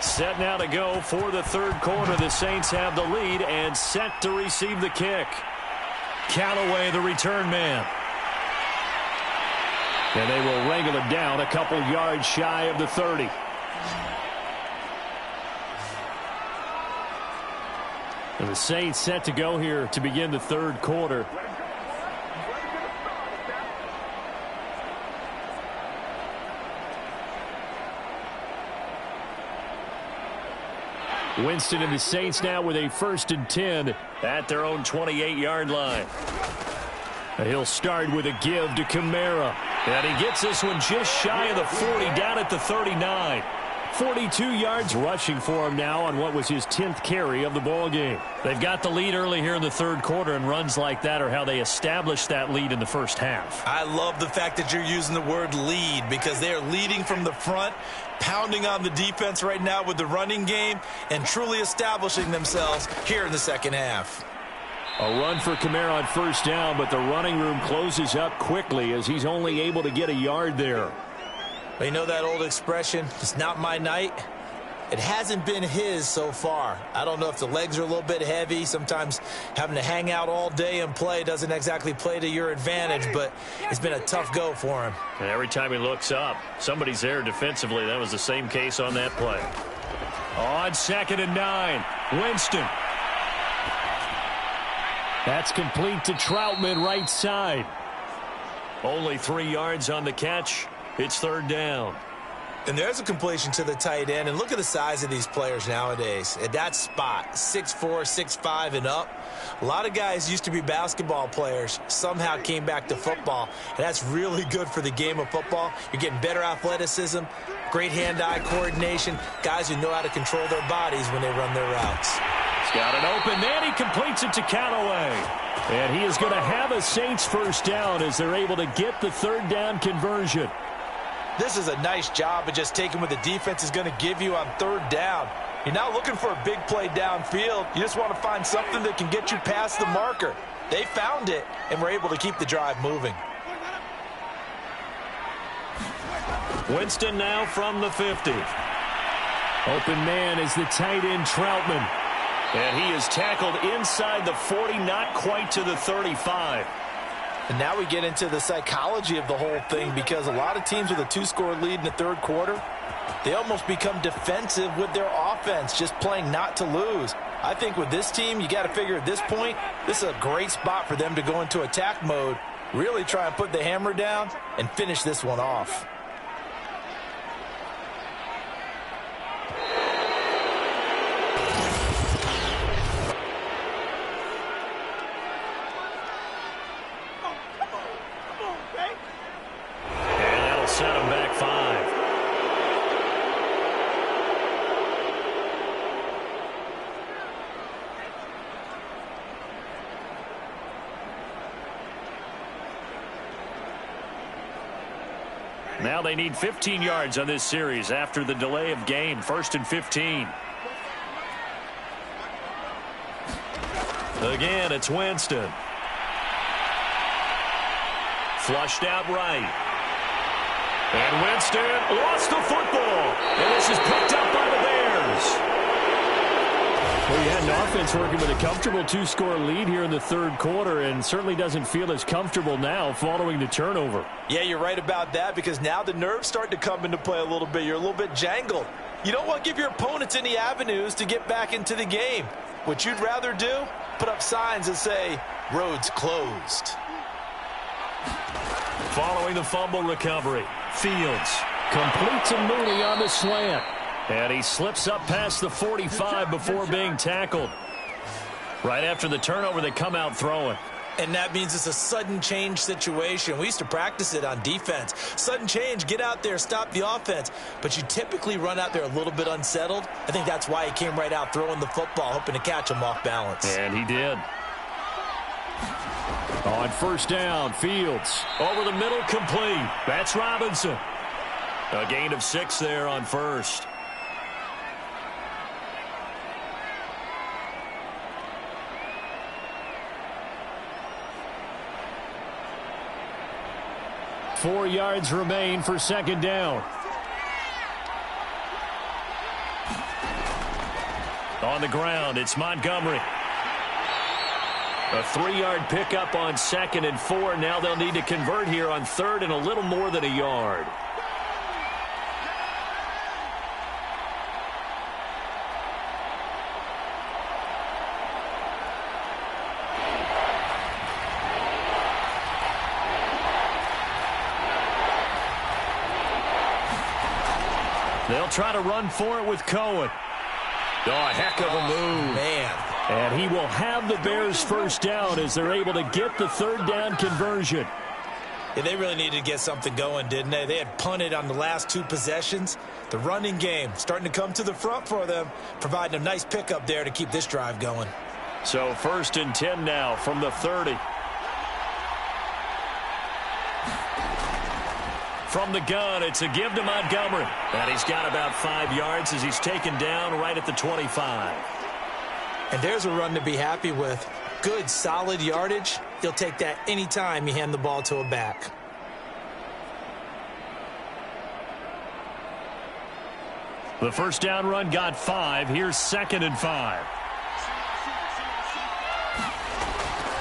Set now to go for the third quarter. The Saints have the lead and set to receive the kick. Callaway, the return man. And they will wrangle it down a couple yards shy of the 30. And the Saints set to go here to begin the third quarter. Winston and the Saints now with a 1st and 10 at their own 28-yard line. He'll start with a give to Kamara. And he gets this one just shy of the 40, down at the 39. 42 yards rushing for him now on what was his 10th carry of the ball game. They've got the lead early here in the third quarter, and runs like that are how they established that lead in the first half. I love the fact that you're using the word lead, because they are leading from the front, pounding on the defense right now with the running game, and truly establishing themselves here in the second half. A run for Kamara on first down, but the running room closes up quickly as he's only able to get a yard there. You know that old expression, it's not my night? It hasn't been his so far. I don't know if the legs are a little bit heavy. Sometimes having to hang out all day and play doesn't exactly play to your advantage, but it's been a tough go for him. And every time he looks up, somebody's there defensively. That was the same case on that play. On 2nd and 9, Winston. That's complete to Troutman, right side. Only 3 yards on the catch. It's third down. And there's a completion to the tight end. And look at the size of these players nowadays. At that spot, 6'4", 6'5", and up. A lot of guys used to be basketball players, somehow came back to football. And that's really good for the game of football. You're getting better athleticism, great hand-eye coordination, guys who know how to control their bodies when they run their routes. He's got it open, and he completes it to Callaway. And he is going to have a Saints first down as they're able to get the third down conversion. This is a nice job of just taking what the defense is going to give you on third down. You're not looking for a big play downfield. You just want to find something that can get you past the marker. They found it and were able to keep the drive moving. Winston now from the 50. Open man is the tight end Troutman. And he is tackled inside the 40, not quite to the 35. And now we get into the psychology of the whole thing, because a lot of teams with a 2-score lead in the third quarter, they almost become defensive with their offense, just playing not to lose. I think with this team, you got to figure at this point, this is a great spot for them to go into attack mode, really try and put the hammer down and finish this one off. Set him back 5. Now they need 15 yards on this series after the delay of game. 1st and 15. Again, it's Winston. Flushed out right. And Winston lost the football. And this is picked up by the Bears. Well, you had an offense working with a comfortable 2-score lead here in the third quarter, and certainly doesn't feel as comfortable now following the turnover. Yeah, you're right about that, because now the nerves start to come into play a little bit. You're a little bit jangled. You don't want to give your opponents any avenues to get back into the game. What you'd rather do, put up signs that say, roads closed. Following the fumble recovery, Fields completes a Mooney on the slant. And he slips up past the 45 before being tackled. Right after the turnover, they come out throwing. And that means it's a sudden change situation. We used to practice it on defense. Sudden change, get out there, stop the offense. But you typically run out there a little bit unsettled. I think that's why he came right out throwing the football, hoping to catch him off balance. And he did. On first down, Fields. Over the middle, complete. That's Robinson. A gain of 6 there on first. Four yards remain for second down. On the ground, it's Montgomery. A 3-yard pickup on 2nd and 4. Now they'll need to convert here on 3rd and a little more than a yard. They'll try to run for it with Cohen. Oh, a heck of a move. Man. And he will have the Bears first down as they're able to get the 3rd down conversion. Yeah, they really needed to get something going, didn't they? They had punted on the last 2 possessions. The running game starting to come to the front for them, providing a nice pickup there to keep this drive going. So 1st and 10 now from the 30. From the gun, it's a give to Montgomery. And he's got about 5 yards as he's taken down right at the 25. And there's a run to be happy with. Good, solid yardage. He'll take that anytime you hand the ball to a back. The first down run got 5. Here's 2nd and 5.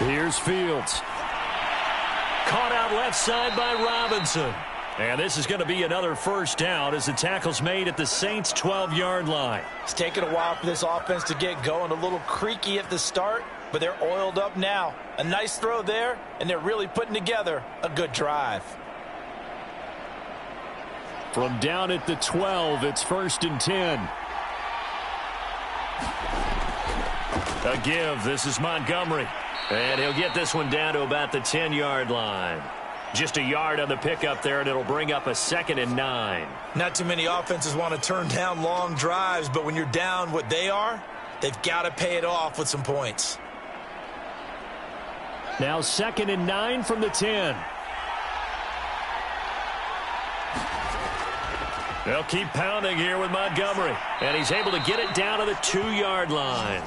Here's Fields. Caught out left side by Robinson. And this is going to be another first down as the tackle's made at the Saints' 12-yard line. It's taken a while for this offense to get going. A little creaky at the start, but they're oiled up now. A nice throw there, and they're really putting together a good drive. From down at the 12, it's 1st and 10. A give. This is Montgomery. And he'll get this one down to about the 10-yard line. Just a yard on the pickup there, and it'll bring up a 2nd and 9. Not too many offenses want to turn down long drives, but when you're down what they are, they've got to pay it off with some points. Now 2nd and 9 from the 10. They'll keep pounding here with Montgomery, and he's able to get it down to the 2-yard line.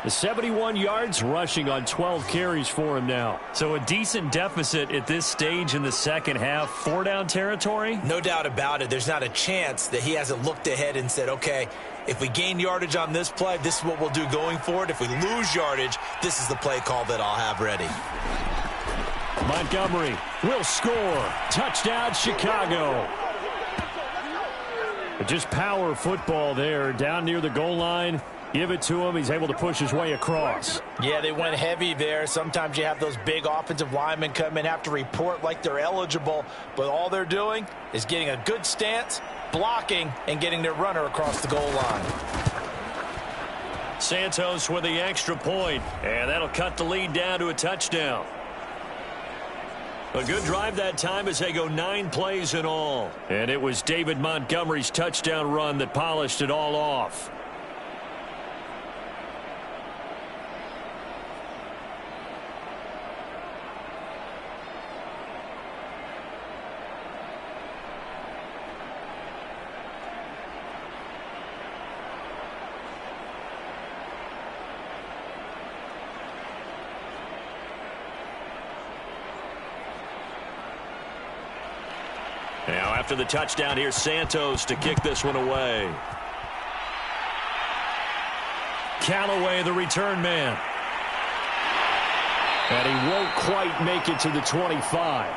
The 71 yards rushing on 12 carries for him now. So a decent deficit at this stage in the second half. 4-down territory? No doubt about it. There's not a chance that he hasn't looked ahead and said, okay, if we gain yardage on this play, this is what we'll do going forward. If we lose yardage, this is the play call that I'll have ready. Montgomery will score. Touchdown, Chicago. Just power football there down near the goal line. Give it to him. He's able to push his way across. Yeah, they went heavy there. Sometimes you have those big offensive linemen come in, have to report like they're eligible, but all they're doing is getting a good stance, blocking, and getting their runner across the goal line. Santos with the extra point, and that'll cut the lead down to a touchdown. A good drive that time as they go 9 plays in all. And it was David Montgomery's touchdown run that polished it all off. Now after the touchdown, here's Santos to kick this one away. Callaway, the return man. And he won't quite make it to the 25.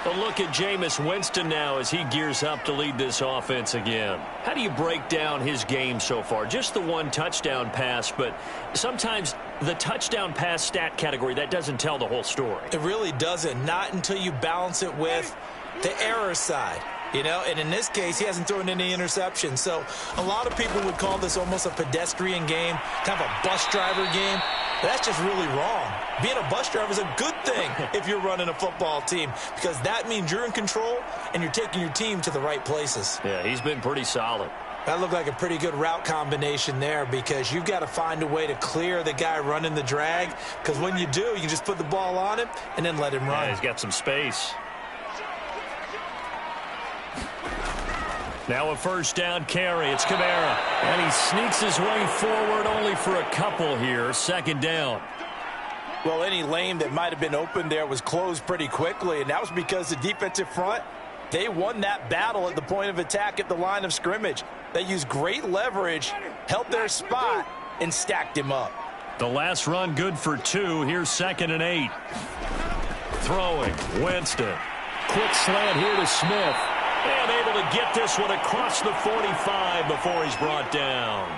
A look at Jameis Winston now as he gears up to lead this offense again. How do you break down his game so far? Just the one touchdown pass, but sometimes the touchdown pass stat category, that doesn't tell the whole story. It really doesn't. Not until you balance it with the error side. You know, and in this case, he hasn't thrown any interceptions. So a lot of people would call this almost a pedestrian game, kind of a bus driver game. But that's just really wrong. Being a bus driver is a good thing if you're running a football team, because that means you're in control and you're taking your team to the right places. Yeah, he's been pretty solid. That looked like a pretty good route combination there, because you've got to find a way to clear the guy running the drag, because when you do, you can just put the ball on him and then let him run. Yeah, he's got some space. Now a first down carry. It's Kamara. And he sneaks his way forward only for a couple here. Second down. Well, any lane that might have been open there was closed pretty quickly, and that was because the defensive front, they won that battle at the point of attack at the line of scrimmage. They used great leverage, held their spot, and stacked him up. The last run good for 2. Here's 2nd and 8. Throwing. Winston. Quick slant here to Smith. And able to get this one across the 45 before he's brought down.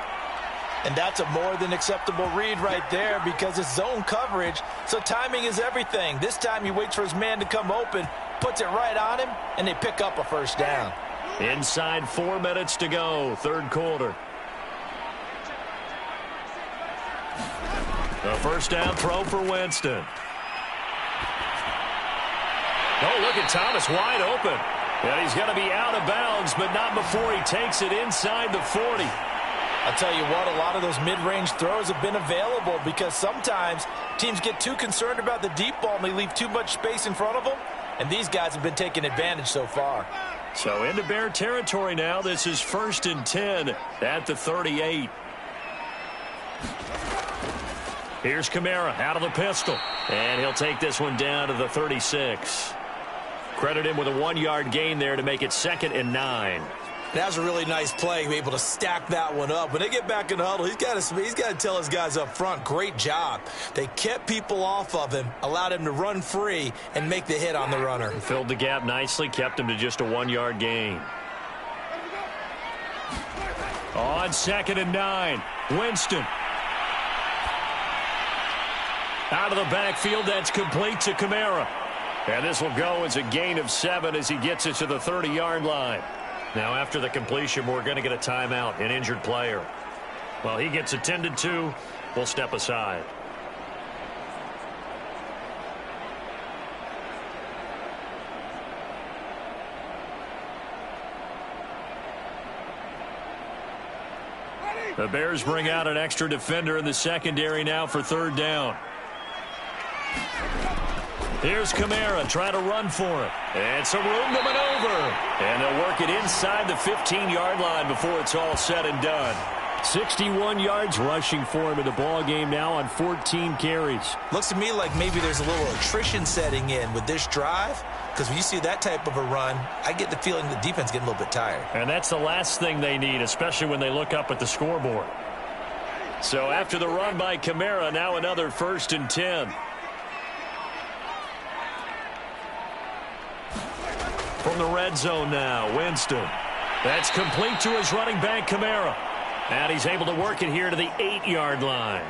And that's a more than acceptable read right there, because it's zone coverage, so timing is everything. This time he waits for his man to come open, puts it right on him, and they pick up a first down. Inside 4 minutes to go, third quarter. The first down throw for Winston. Oh, look at Thomas wide open. And he's going to be out of bounds, but not before he takes it inside the 40. I'll tell you what, a lot of those mid-range throws have been available, because sometimes teams get too concerned about the deep ball and they leave too much space in front of them, and these guys have been taking advantage so far. So into Bear territory now. This is 1st and 10 at the 38. Here's Kamara out of the pistol, and he'll take this one down to the 36. Credit him with a 1-yard gain there to make it 2nd and 9. That was a really nice play, be able to stack that one up. When they get back in the huddle, he's got to tell his guys up front, great job. They kept people off of him, allowed him to run free, and make the hit on the runner. Filled the gap nicely, kept him to just a 1-yard gain. On 2nd and 9, Winston. Out of the backfield, that's complete to Kamara. And this will go as a gain of 7 as he gets it to the 30-yard line. Now, after the completion, we're going to get a timeout, an injured player. While he gets attended to, we'll step aside. The Bears bring out an extra defender in the secondary now for 3rd down. Here's Kamara trying to run for it. And some room to maneuver. And they'll work it inside the 15-yard line before it's all said and done. 61 yards rushing for him in the ball game now on 14 carries. Looks to me like maybe there's a little attrition setting in with this drive, because when you see that type of a run, I get the feeling the defense getting a little bit tired. And that's the last thing they need, especially when they look up at the scoreboard. So after the run by Kamara, now another 1st and 10. From the red zone now, Winston. That's complete to his running back, Kamara. And he's able to work it here to the 8-yard line.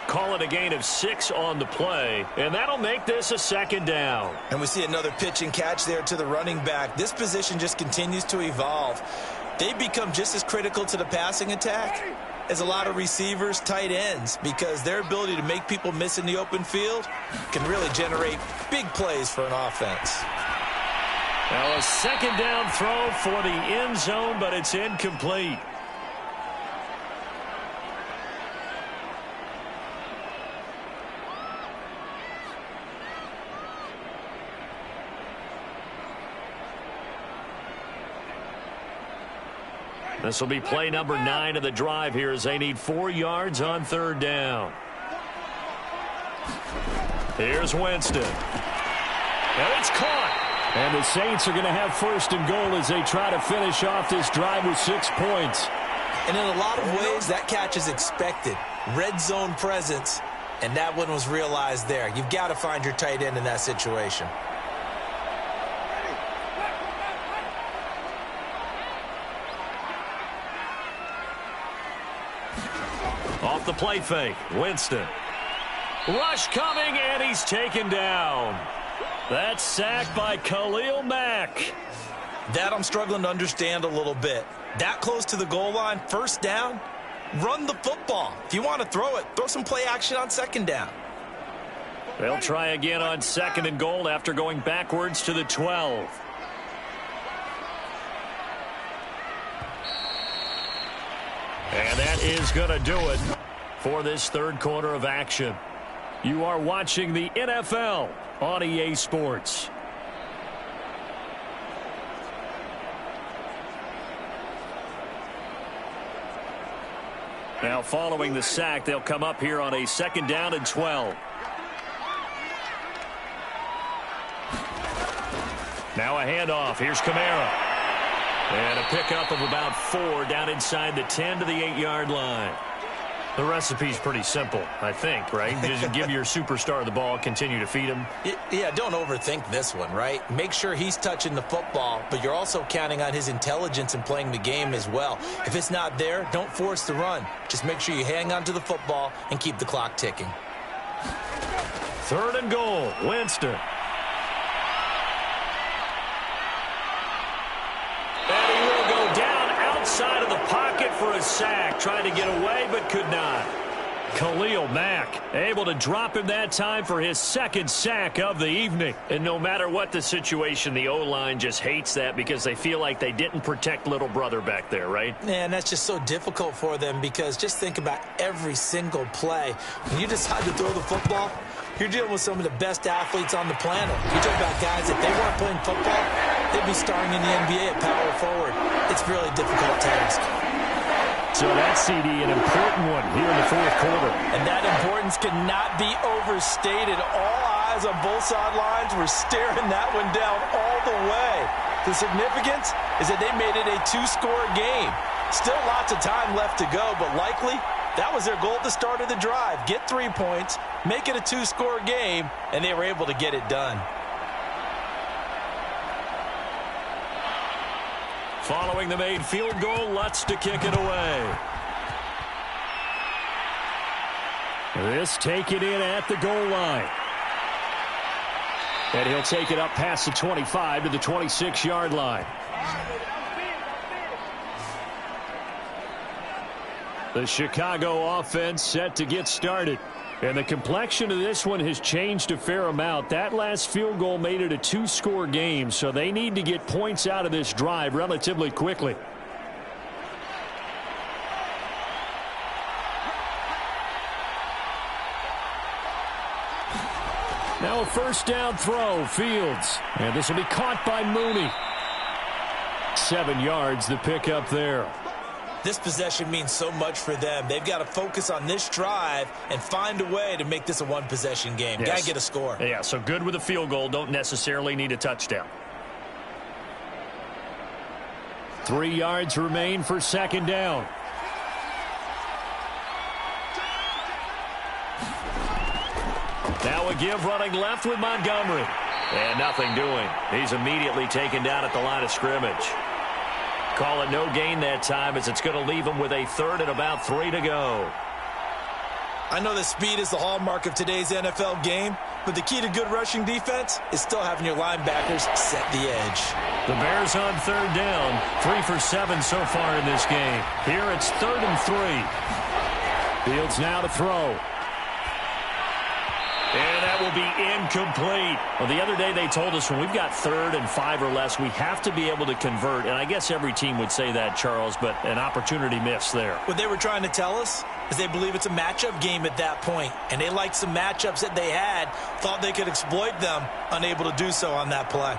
Call it a gain of 6 on the play, and that'll make this a 2nd down. And we see another pitch and catch there to the running back. This position just continues to evolve. They become just as critical to the passing attack as a lot of receivers, tight ends, because their ability to make people miss in the open field can really generate big plays for an offense. Now a 2nd down throw for the end zone, but it's incomplete. This will be play number 9 of the drive here as they need 4 yards on 3rd down. Here's Winston. And it's caught. And the Saints are going to have 1st and goal as they try to finish off this drive with 6 points. And in a lot of ways, that catch is expected. Red zone presence, and that one was realized there. You've got to find your tight end in that situation. Off the play fake, Winston. Rush coming, and he's taken down. That's sacked by Khalil Mack. That I'm struggling to understand a little bit. That close to the goal line, first down, run the football. If you want to throw it, throw some play action on second down. They'll try again on 2nd and goal after going backwards to the 12. And that is going to do it for this third quarter of action. You are watching the NFL on EA Sports. Now following the sack, they'll come up here on a 2nd down and 12. Now a handoff. Here's Kamara. And a pickup of about 4 down inside the 10 to the 8-yard line. The recipe's pretty simple, I think, right? Just give your superstar the ball, continue to feed him. Yeah, don't overthink this one, right? Make sure he's touching the football, but you're also counting on his intelligence in playing the game as well. If it's not there, don't force the run. Just make sure you hang on to the football and keep the clock ticking. 3rd and goal, Winston. And he will go down outside of the pocket for a sack. Trying to get away, but could not. Khalil Mack able to drop him that time for his 2nd sack of the evening. And no matter what the situation, the O-line just hates that because they feel like they didn't protect little brother back there, right? Man, that's just so difficult for them because just think about every single play. When you decide to throw the football, you're dealing with some of the best athletes on the planet. You talk about guys, if they weren't playing football, they'd be starring in the NBA at power forward. It's a really difficult task. So that CD, an important one here in the 4th quarter. And that importance cannot be overstated. All eyes on both sidelines were staring that one down all the way. The significance is that they made it a 2-score game. Still lots of time left to go, but likely that was their goal at the start of the drive. Get 3 points, make it a 2-score game, and they were able to get it done. Following the made field goal, Lutz to kick it away. This taken in at the goal line. And he'll take it up past the 25 to the 26-yard line. The Chicago offense set to get started. And the complexion of this one has changed a fair amount. That last field goal made it a 2-score game, so they need to get points out of this drive relatively quickly. Now a 1st down throw, Fields. And this will be caught by Mooney. 7 yards, the pickup there. This possession means so much for them. They've got to focus on this drive and find a way to make this a one-possession game. Yes. Got to get a score. Yeah, so good with a field goal. Don't necessarily need a touchdown. 3 yards remain for 2nd down. Now a give running left with Montgomery. And nothing doing. He's immediately taken down at the line of scrimmage. Call it no gain that time as it's going to leave him with a 3rd and about 3 to go. I know that speed is the hallmark of today's NFL game, but the key to good rushing defense is still having your linebackers set the edge. The Bears on 3rd down, 3 for 7 so far in this game. Here it's 3rd and 3. Fields now to throw. And that will be incomplete. Well, the other day they told us when we've got 3rd and 5 or less, we have to be able to convert. And I guess every team would say that, Charles, but an opportunity missed there. What they were trying to tell us is they believe it's a matchup game at that point. And they liked some matchups that they had, thought they could exploit them, unable to do so on that play.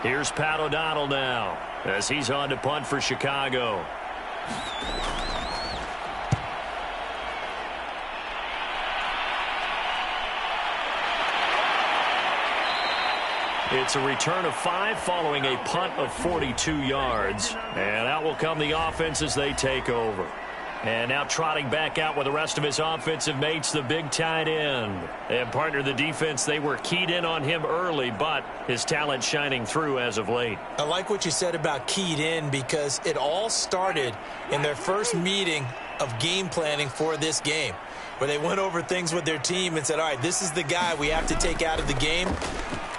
Here's Pat O'Donnell now as he's on to punt for Chicago. It's a return of 5 following a punt of 42 yards. And out will come the offense as they take over. And now trotting back out with the rest of his offensive mates, the big tight end. And partner, the defense, they were keyed in on him early, but his talent shining through as of late. I like what you said about keyed in because it all started in their first meeting of game planning for this game, where they went over things with their team and said, all right, this is the guy we have to take out of the game.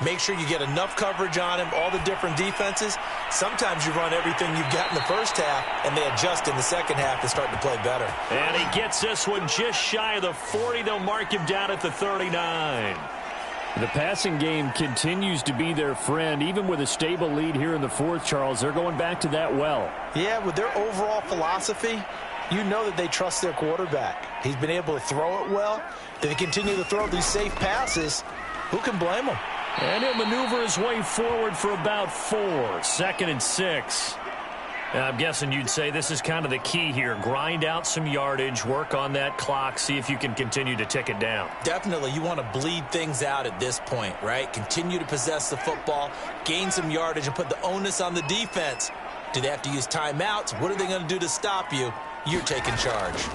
Make sure you get enough coverage on him, all the different defenses. Sometimes you run everything you've got in the first half, and they adjust in the second half to start to play better. And he gets this one just shy of the 40. They'll mark him down at the 39. The passing game continues to be their friend. Even with a stable lead here in the fourth, Charles, they're going back to that well. Yeah, with their overall philosophy, you know that they trust their quarterback. He's been able to throw it well. They continue to throw these safe passes. Who can blame them? And he'll maneuver his way forward for about 4. 2nd and 6. I'm guessing you'd say this is kind of the key here. Grind out some yardage, work on that clock, see if you can continue to tick it down. Definitely, you want to bleed things out at this point, right? Continue to possess the football, gain some yardage, and put the onus on the defense. Do they have to use timeouts? What are they going to do to stop you? You're taking charge.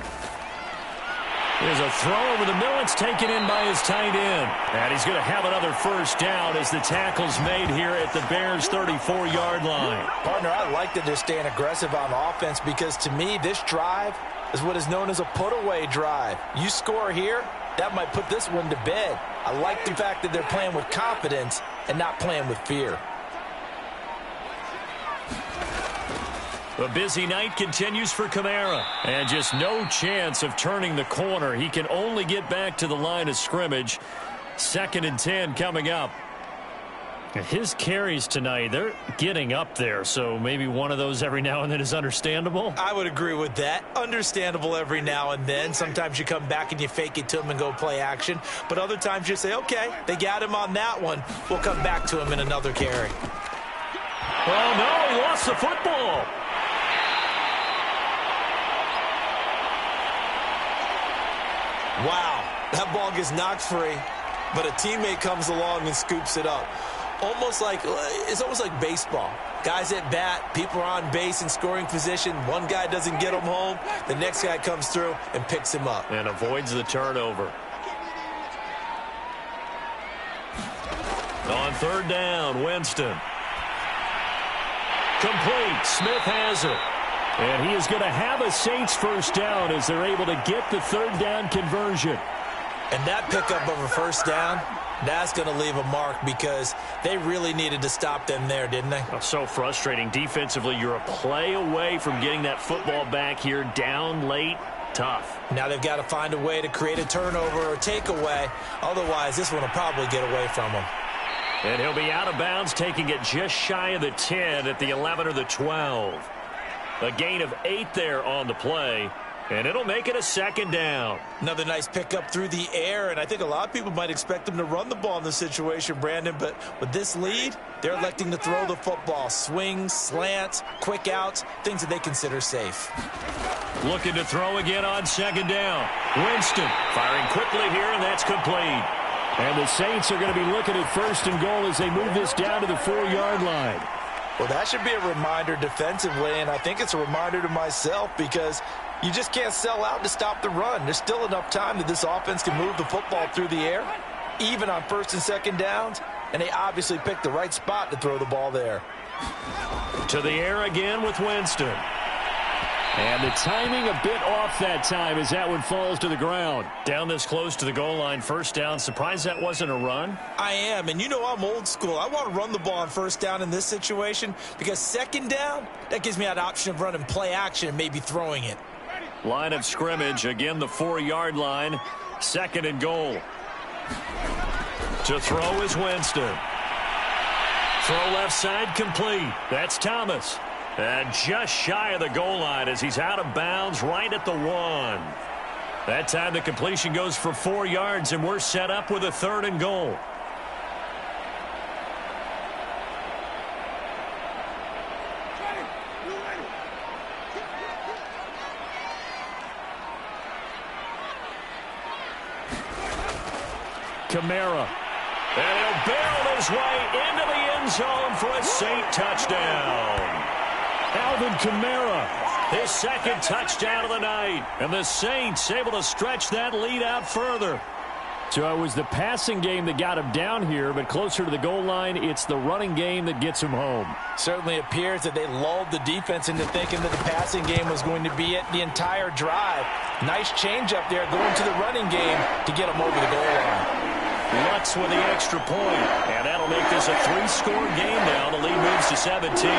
There's a throw over the middle. It's taken in by his tight end. And he's going to have another first down as the tackle's made here at the Bears' 34-yard line. Partner, I like that they're staying aggressive on offense because, to me, this drive is what is known as a put-away drive. You score here, that might put this one to bed. I like the fact that they're playing with confidence and not playing with fear. The busy night continues for Kamara. And just no chance of turning the corner. He can only get back to the line of scrimmage. 2nd and 10 coming up. His carries tonight, they're getting up there. So maybe one of those every now and then is understandable. I would agree with that. Understandable every now and then. Sometimes you come back and you fake it to him and go play action. But other times you say, okay, they got him on that one. We'll come back to him in another carry. Oh, no, he lost the football. Wow, that ball gets knocked free, but a teammate comes along and scoops it up. It's almost like baseball. Guys at bat, people are on base in scoring position. One guy doesn't get him home. The next guy comes through and picks him up. And avoids the turnover. On 3rd down, Winston. Complete. Smith has it. And he is going to have a Saints first down as they're able to get the 3rd down conversion. And that pickup of a first down, that's going to leave a mark because they really needed to stop them there, didn't they? Oh, so frustrating. Defensively, you're a play away from getting that football back here down late. Tough. Now they've got to find a way to create a turnover or takeaway. Otherwise, this one will probably get away from them. And he'll be out of bounds, taking it just shy of the 10 at the 11 or the 12. A gain of 8 there on the play, and it'll make it a 2nd down. Another nice pickup through the air, and I think a lot of people might expect them to run the ball in this situation, Brandon, but with this lead, they're electing to throw the football. Swings, slants, quick outs, things that they consider safe. Looking to throw again on 2nd down. Winston firing quickly here, and that's complete. And the Saints are going to be looking at 1st and goal as they move this down to the 4-yard line. Well, that should be a reminder defensively, and I think it's a reminder to myself because you just can't sell out to stop the run. There's still enough time that this offense can move the football through the air, even on 1st and 2nd downs, and they obviously picked the right spot to throw the ball there. To the air again with Winston. And the timing a bit off that time as that one falls to the ground. Down this close to the goal line, 1st down. Surprised that wasn't a run? I am, and you know I'm old school. I want to run the ball on 1st down in this situation because 2nd down, that gives me that option of running play action and maybe throwing it. Line of scrimmage, again the 4-yard line, 2nd and goal. To throw is Winston. Throw left side complete. That's Thomas. And just shy of the goal line as he's out of bounds right at the 1. That time the completion goes for 4 yards, and we're set up with a 3rd and goal. Kamara. And he'll barrel his way into the end zone for a Saint touchdown. Alvin Kamara, his 2nd touchdown of the night. And the Saints able to stretch that lead out further. So it was the passing game that got him down here, but closer to the goal line, it's the running game that gets him home. Certainly appears that they lulled the defense into thinking that the passing game was going to be it the entire drive. Nice change up there going to the running game to get him over the goal line. Lutz with the extra point, and that'll make this a 3-score game now. The lead moves to 17.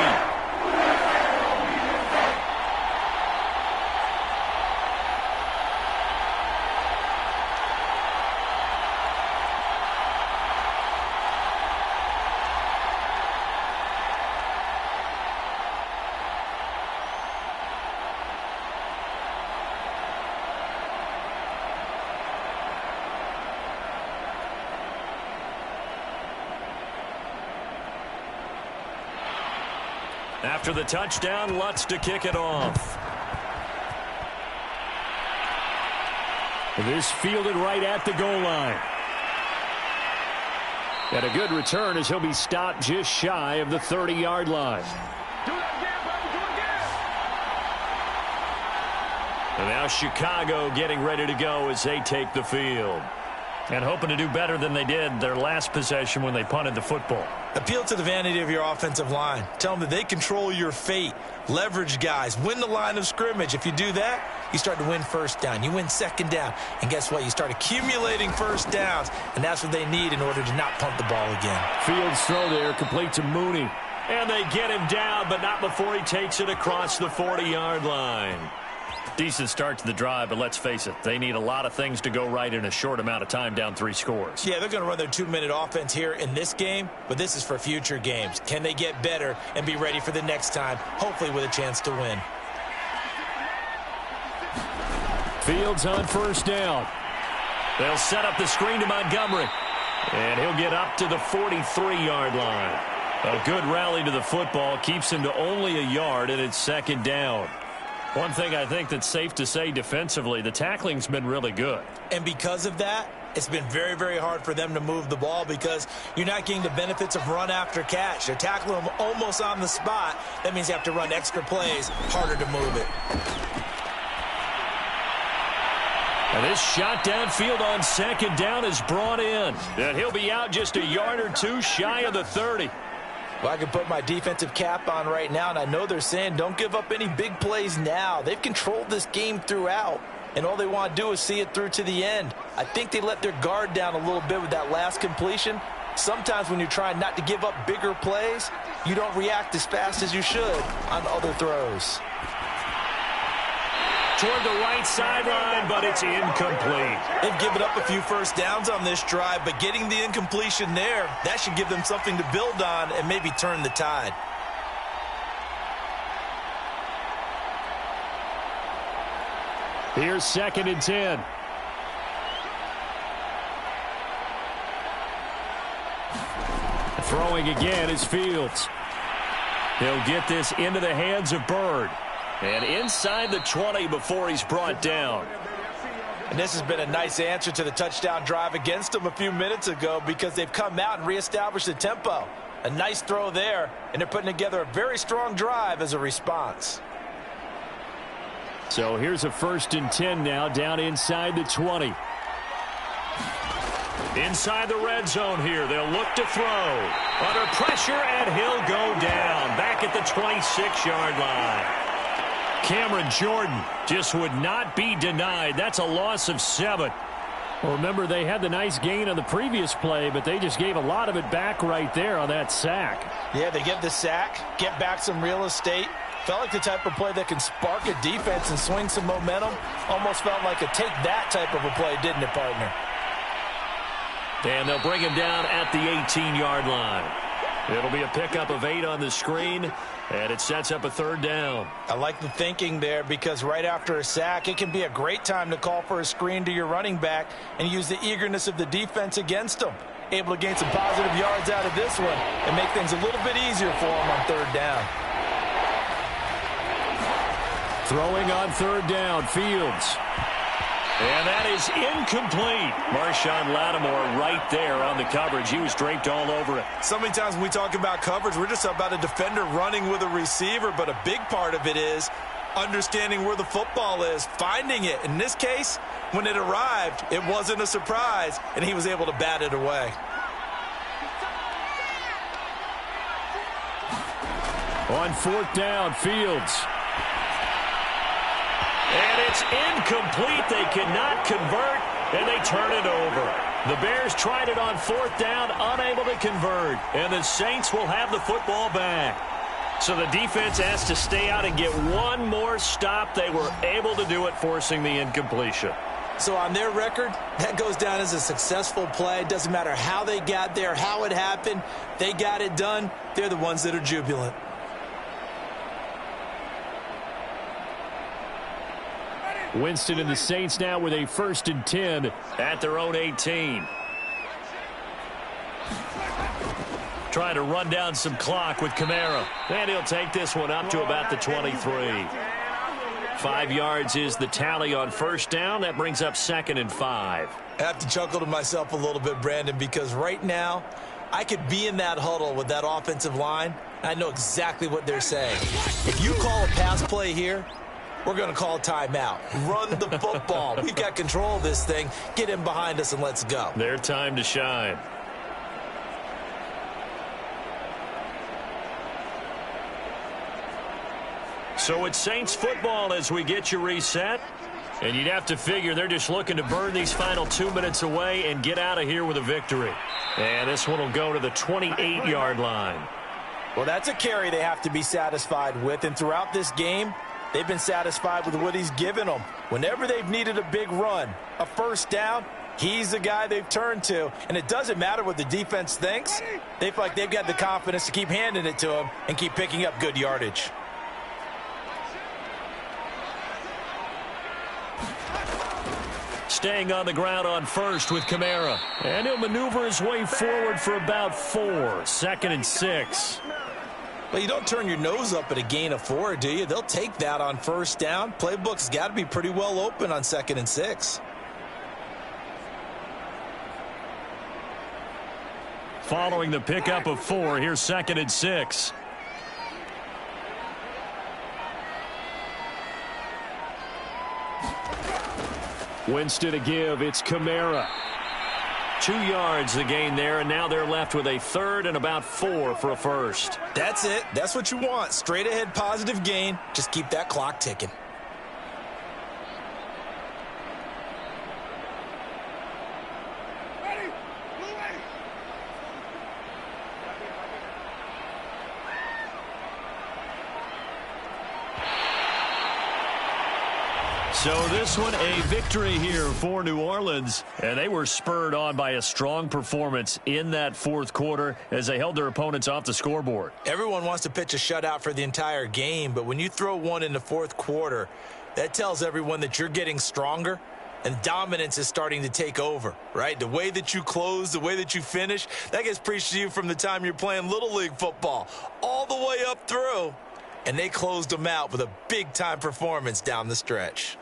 After the touchdown, Lutz to kick it off. This fielded right at the goal line. And a good return as he'll be stopped just shy of the 30-yard line. And now Chicago getting ready to go as they take the field. And hoping to do better than they did their last possession when they punted the football. Appeal to the vanity of your offensive line. Tell them that they control your fate. Leverage guys. Win the line of scrimmage. If you do that, you start to win first down. You win second down. And guess what? You start accumulating first downs. And that's what they need in order to not punt the ball again. Fields throw there, complete to Mooney. And they get him down, but not before he takes it across the 40-yard line. Decent start to the drive, but let's face it, they need a lot of things to go right in a short amount of time down 3 scores. Yeah, they're going to run their 2-minute offense here in this game, but this is for future games. Can they get better and be ready for the next time, hopefully with a chance to win? Fields on first down. They'll set up the screen to Montgomery, and he'll get up to the 43-yard line. A good rally to the football keeps him to only a yard, and it's second down. One thing I think that's safe to say defensively, the tackling's been really good. And because of that, it's been very, very hard for them to move the ball because you're not getting the benefits of run after catch. They're tackling them almost on the spot. That means you have to run extra plays, harder to move it. And this shot downfield on second down is brought in. And he'll be out just a yard or two shy of the 30. Well, I can put my defensive cap on right now, and I know they're saying don't give up any big plays now. They've controlled this game throughout, and all they want to do is see it through to the end. I think they let their guard down a little bit with that last completion. Sometimes when you're trying not to give up bigger plays, you don't react as fast as you should on other throws. Toward the right sideline, but it's incomplete. They've given up a few first downs on this drive, but getting the incompletion there, that should give them something to build on and maybe turn the tide. Here's 2nd and 10. Throwing again is Fields. He'll get this into the hands of Byrd. And inside the 20 before he's brought down. And this has been a nice answer to the touchdown drive against them a few minutes ago because they've come out and reestablished the tempo. A nice throw there, and they're putting together a very strong drive as a response. So here's a 1st and 10 now down inside the 20. Inside the red zone here. They'll look to throw. Under pressure, and he'll go down. Back at the 26-yard line. Cameron Jordan just would not be denied. That's a loss of 7. Well, remember, they had the nice gain on the previous play, but they just gave a lot of it back right there on that sack. Yeah, they get the sack, get back some real estate. Felt like the type of play that can spark a defense and swing some momentum. Almost felt like a take-that type of a play, didn't it, partner? And they'll bring him down at the 18-yard line. It'll be a pickup of 8 on the screen, and it sets up a 3rd down. I like the thinking there because right after a sack, it can be a great time to call for a screen to your running back and use the eagerness of the defense against them. Able to gain some positive yards out of this one and make things a little bit easier for them on 3rd down. Throwing on 3rd down, Fields. And that is incomplete. Marshawn Lattimore right there on the coverage. He was draped all over it. So many times when we talk about coverage, we're just about a defender running with a receiver, but a big part of it is understanding where the football is, finding it. In this case, when it arrived, it wasn't a surprise, and he was able to bat it away. On 4th down, Fields. And it's incomplete. They cannot convert, and they turn it over. The Bears tried it on 4th down, unable to convert. And the Saints will have the football back. So the defense has to stay out and get one more stop. They were able to do it, forcing the incompletion. So on their record, that goes down as a successful play. It doesn't matter how they got there, how it happened. They got it done. They're the ones that are jubilant. Winston and the Saints now with a 1st and 10 at their own 18. Trying to run down some clock with Kamara. And he'll take this one up to about the 23. 5 yards is the tally on 1st down. That brings up 2nd and 5. I have to chuckle to myself a little bit, Brandon, because right now I could be in that huddle with that offensive line. I know exactly what they're saying. If you call a pass play here, we're going to call a timeout. Run the football. We've got control of this thing. Get in behind us and let's go. Their time to shine. So it's Saints football as we get you reset. And you'd have to figure they're just looking to burn these final 2 minutes away and get out of here with a victory. And this one will go to the 28-yard line. Well, that's a carry they have to be satisfied with. And throughout this game, they've been satisfied with what he's given them. Whenever they've needed a big run, a 1st down, he's the guy they've turned to. And it doesn't matter what the defense thinks. They feel like they've got the confidence to keep handing it to him and keep picking up good yardage. Staying on the ground on 1st with Kamara. And he'll maneuver his way forward for about 4. 2nd and 6. Well, you don't turn your nose up at a gain of 4, do you? They'll take that on 1st down. Playbook's got to be pretty well open on 2nd and 6. Following the pickup of 4, here's 2nd and 6. Winston to give. It's Kamara. 2 yards the gain there, and now they're left with a 3rd and about 4 for a 1st. That's it. That's what you want. Straight ahead positive gain. Just keep that clock ticking. So this one, a victory here for New Orleans. And they were spurred on by a strong performance in that 4th quarter as they held their opponents off the scoreboard. Everyone wants to pitch a shutout for the entire game, but when you throw one in the 4th quarter, that tells everyone that you're getting stronger and dominance is starting to take over, right? The way that you close, the way that you finish, that gets preached to you from the time you're playing Little League football all the way up through. And they closed them out with a big-time performance down the stretch.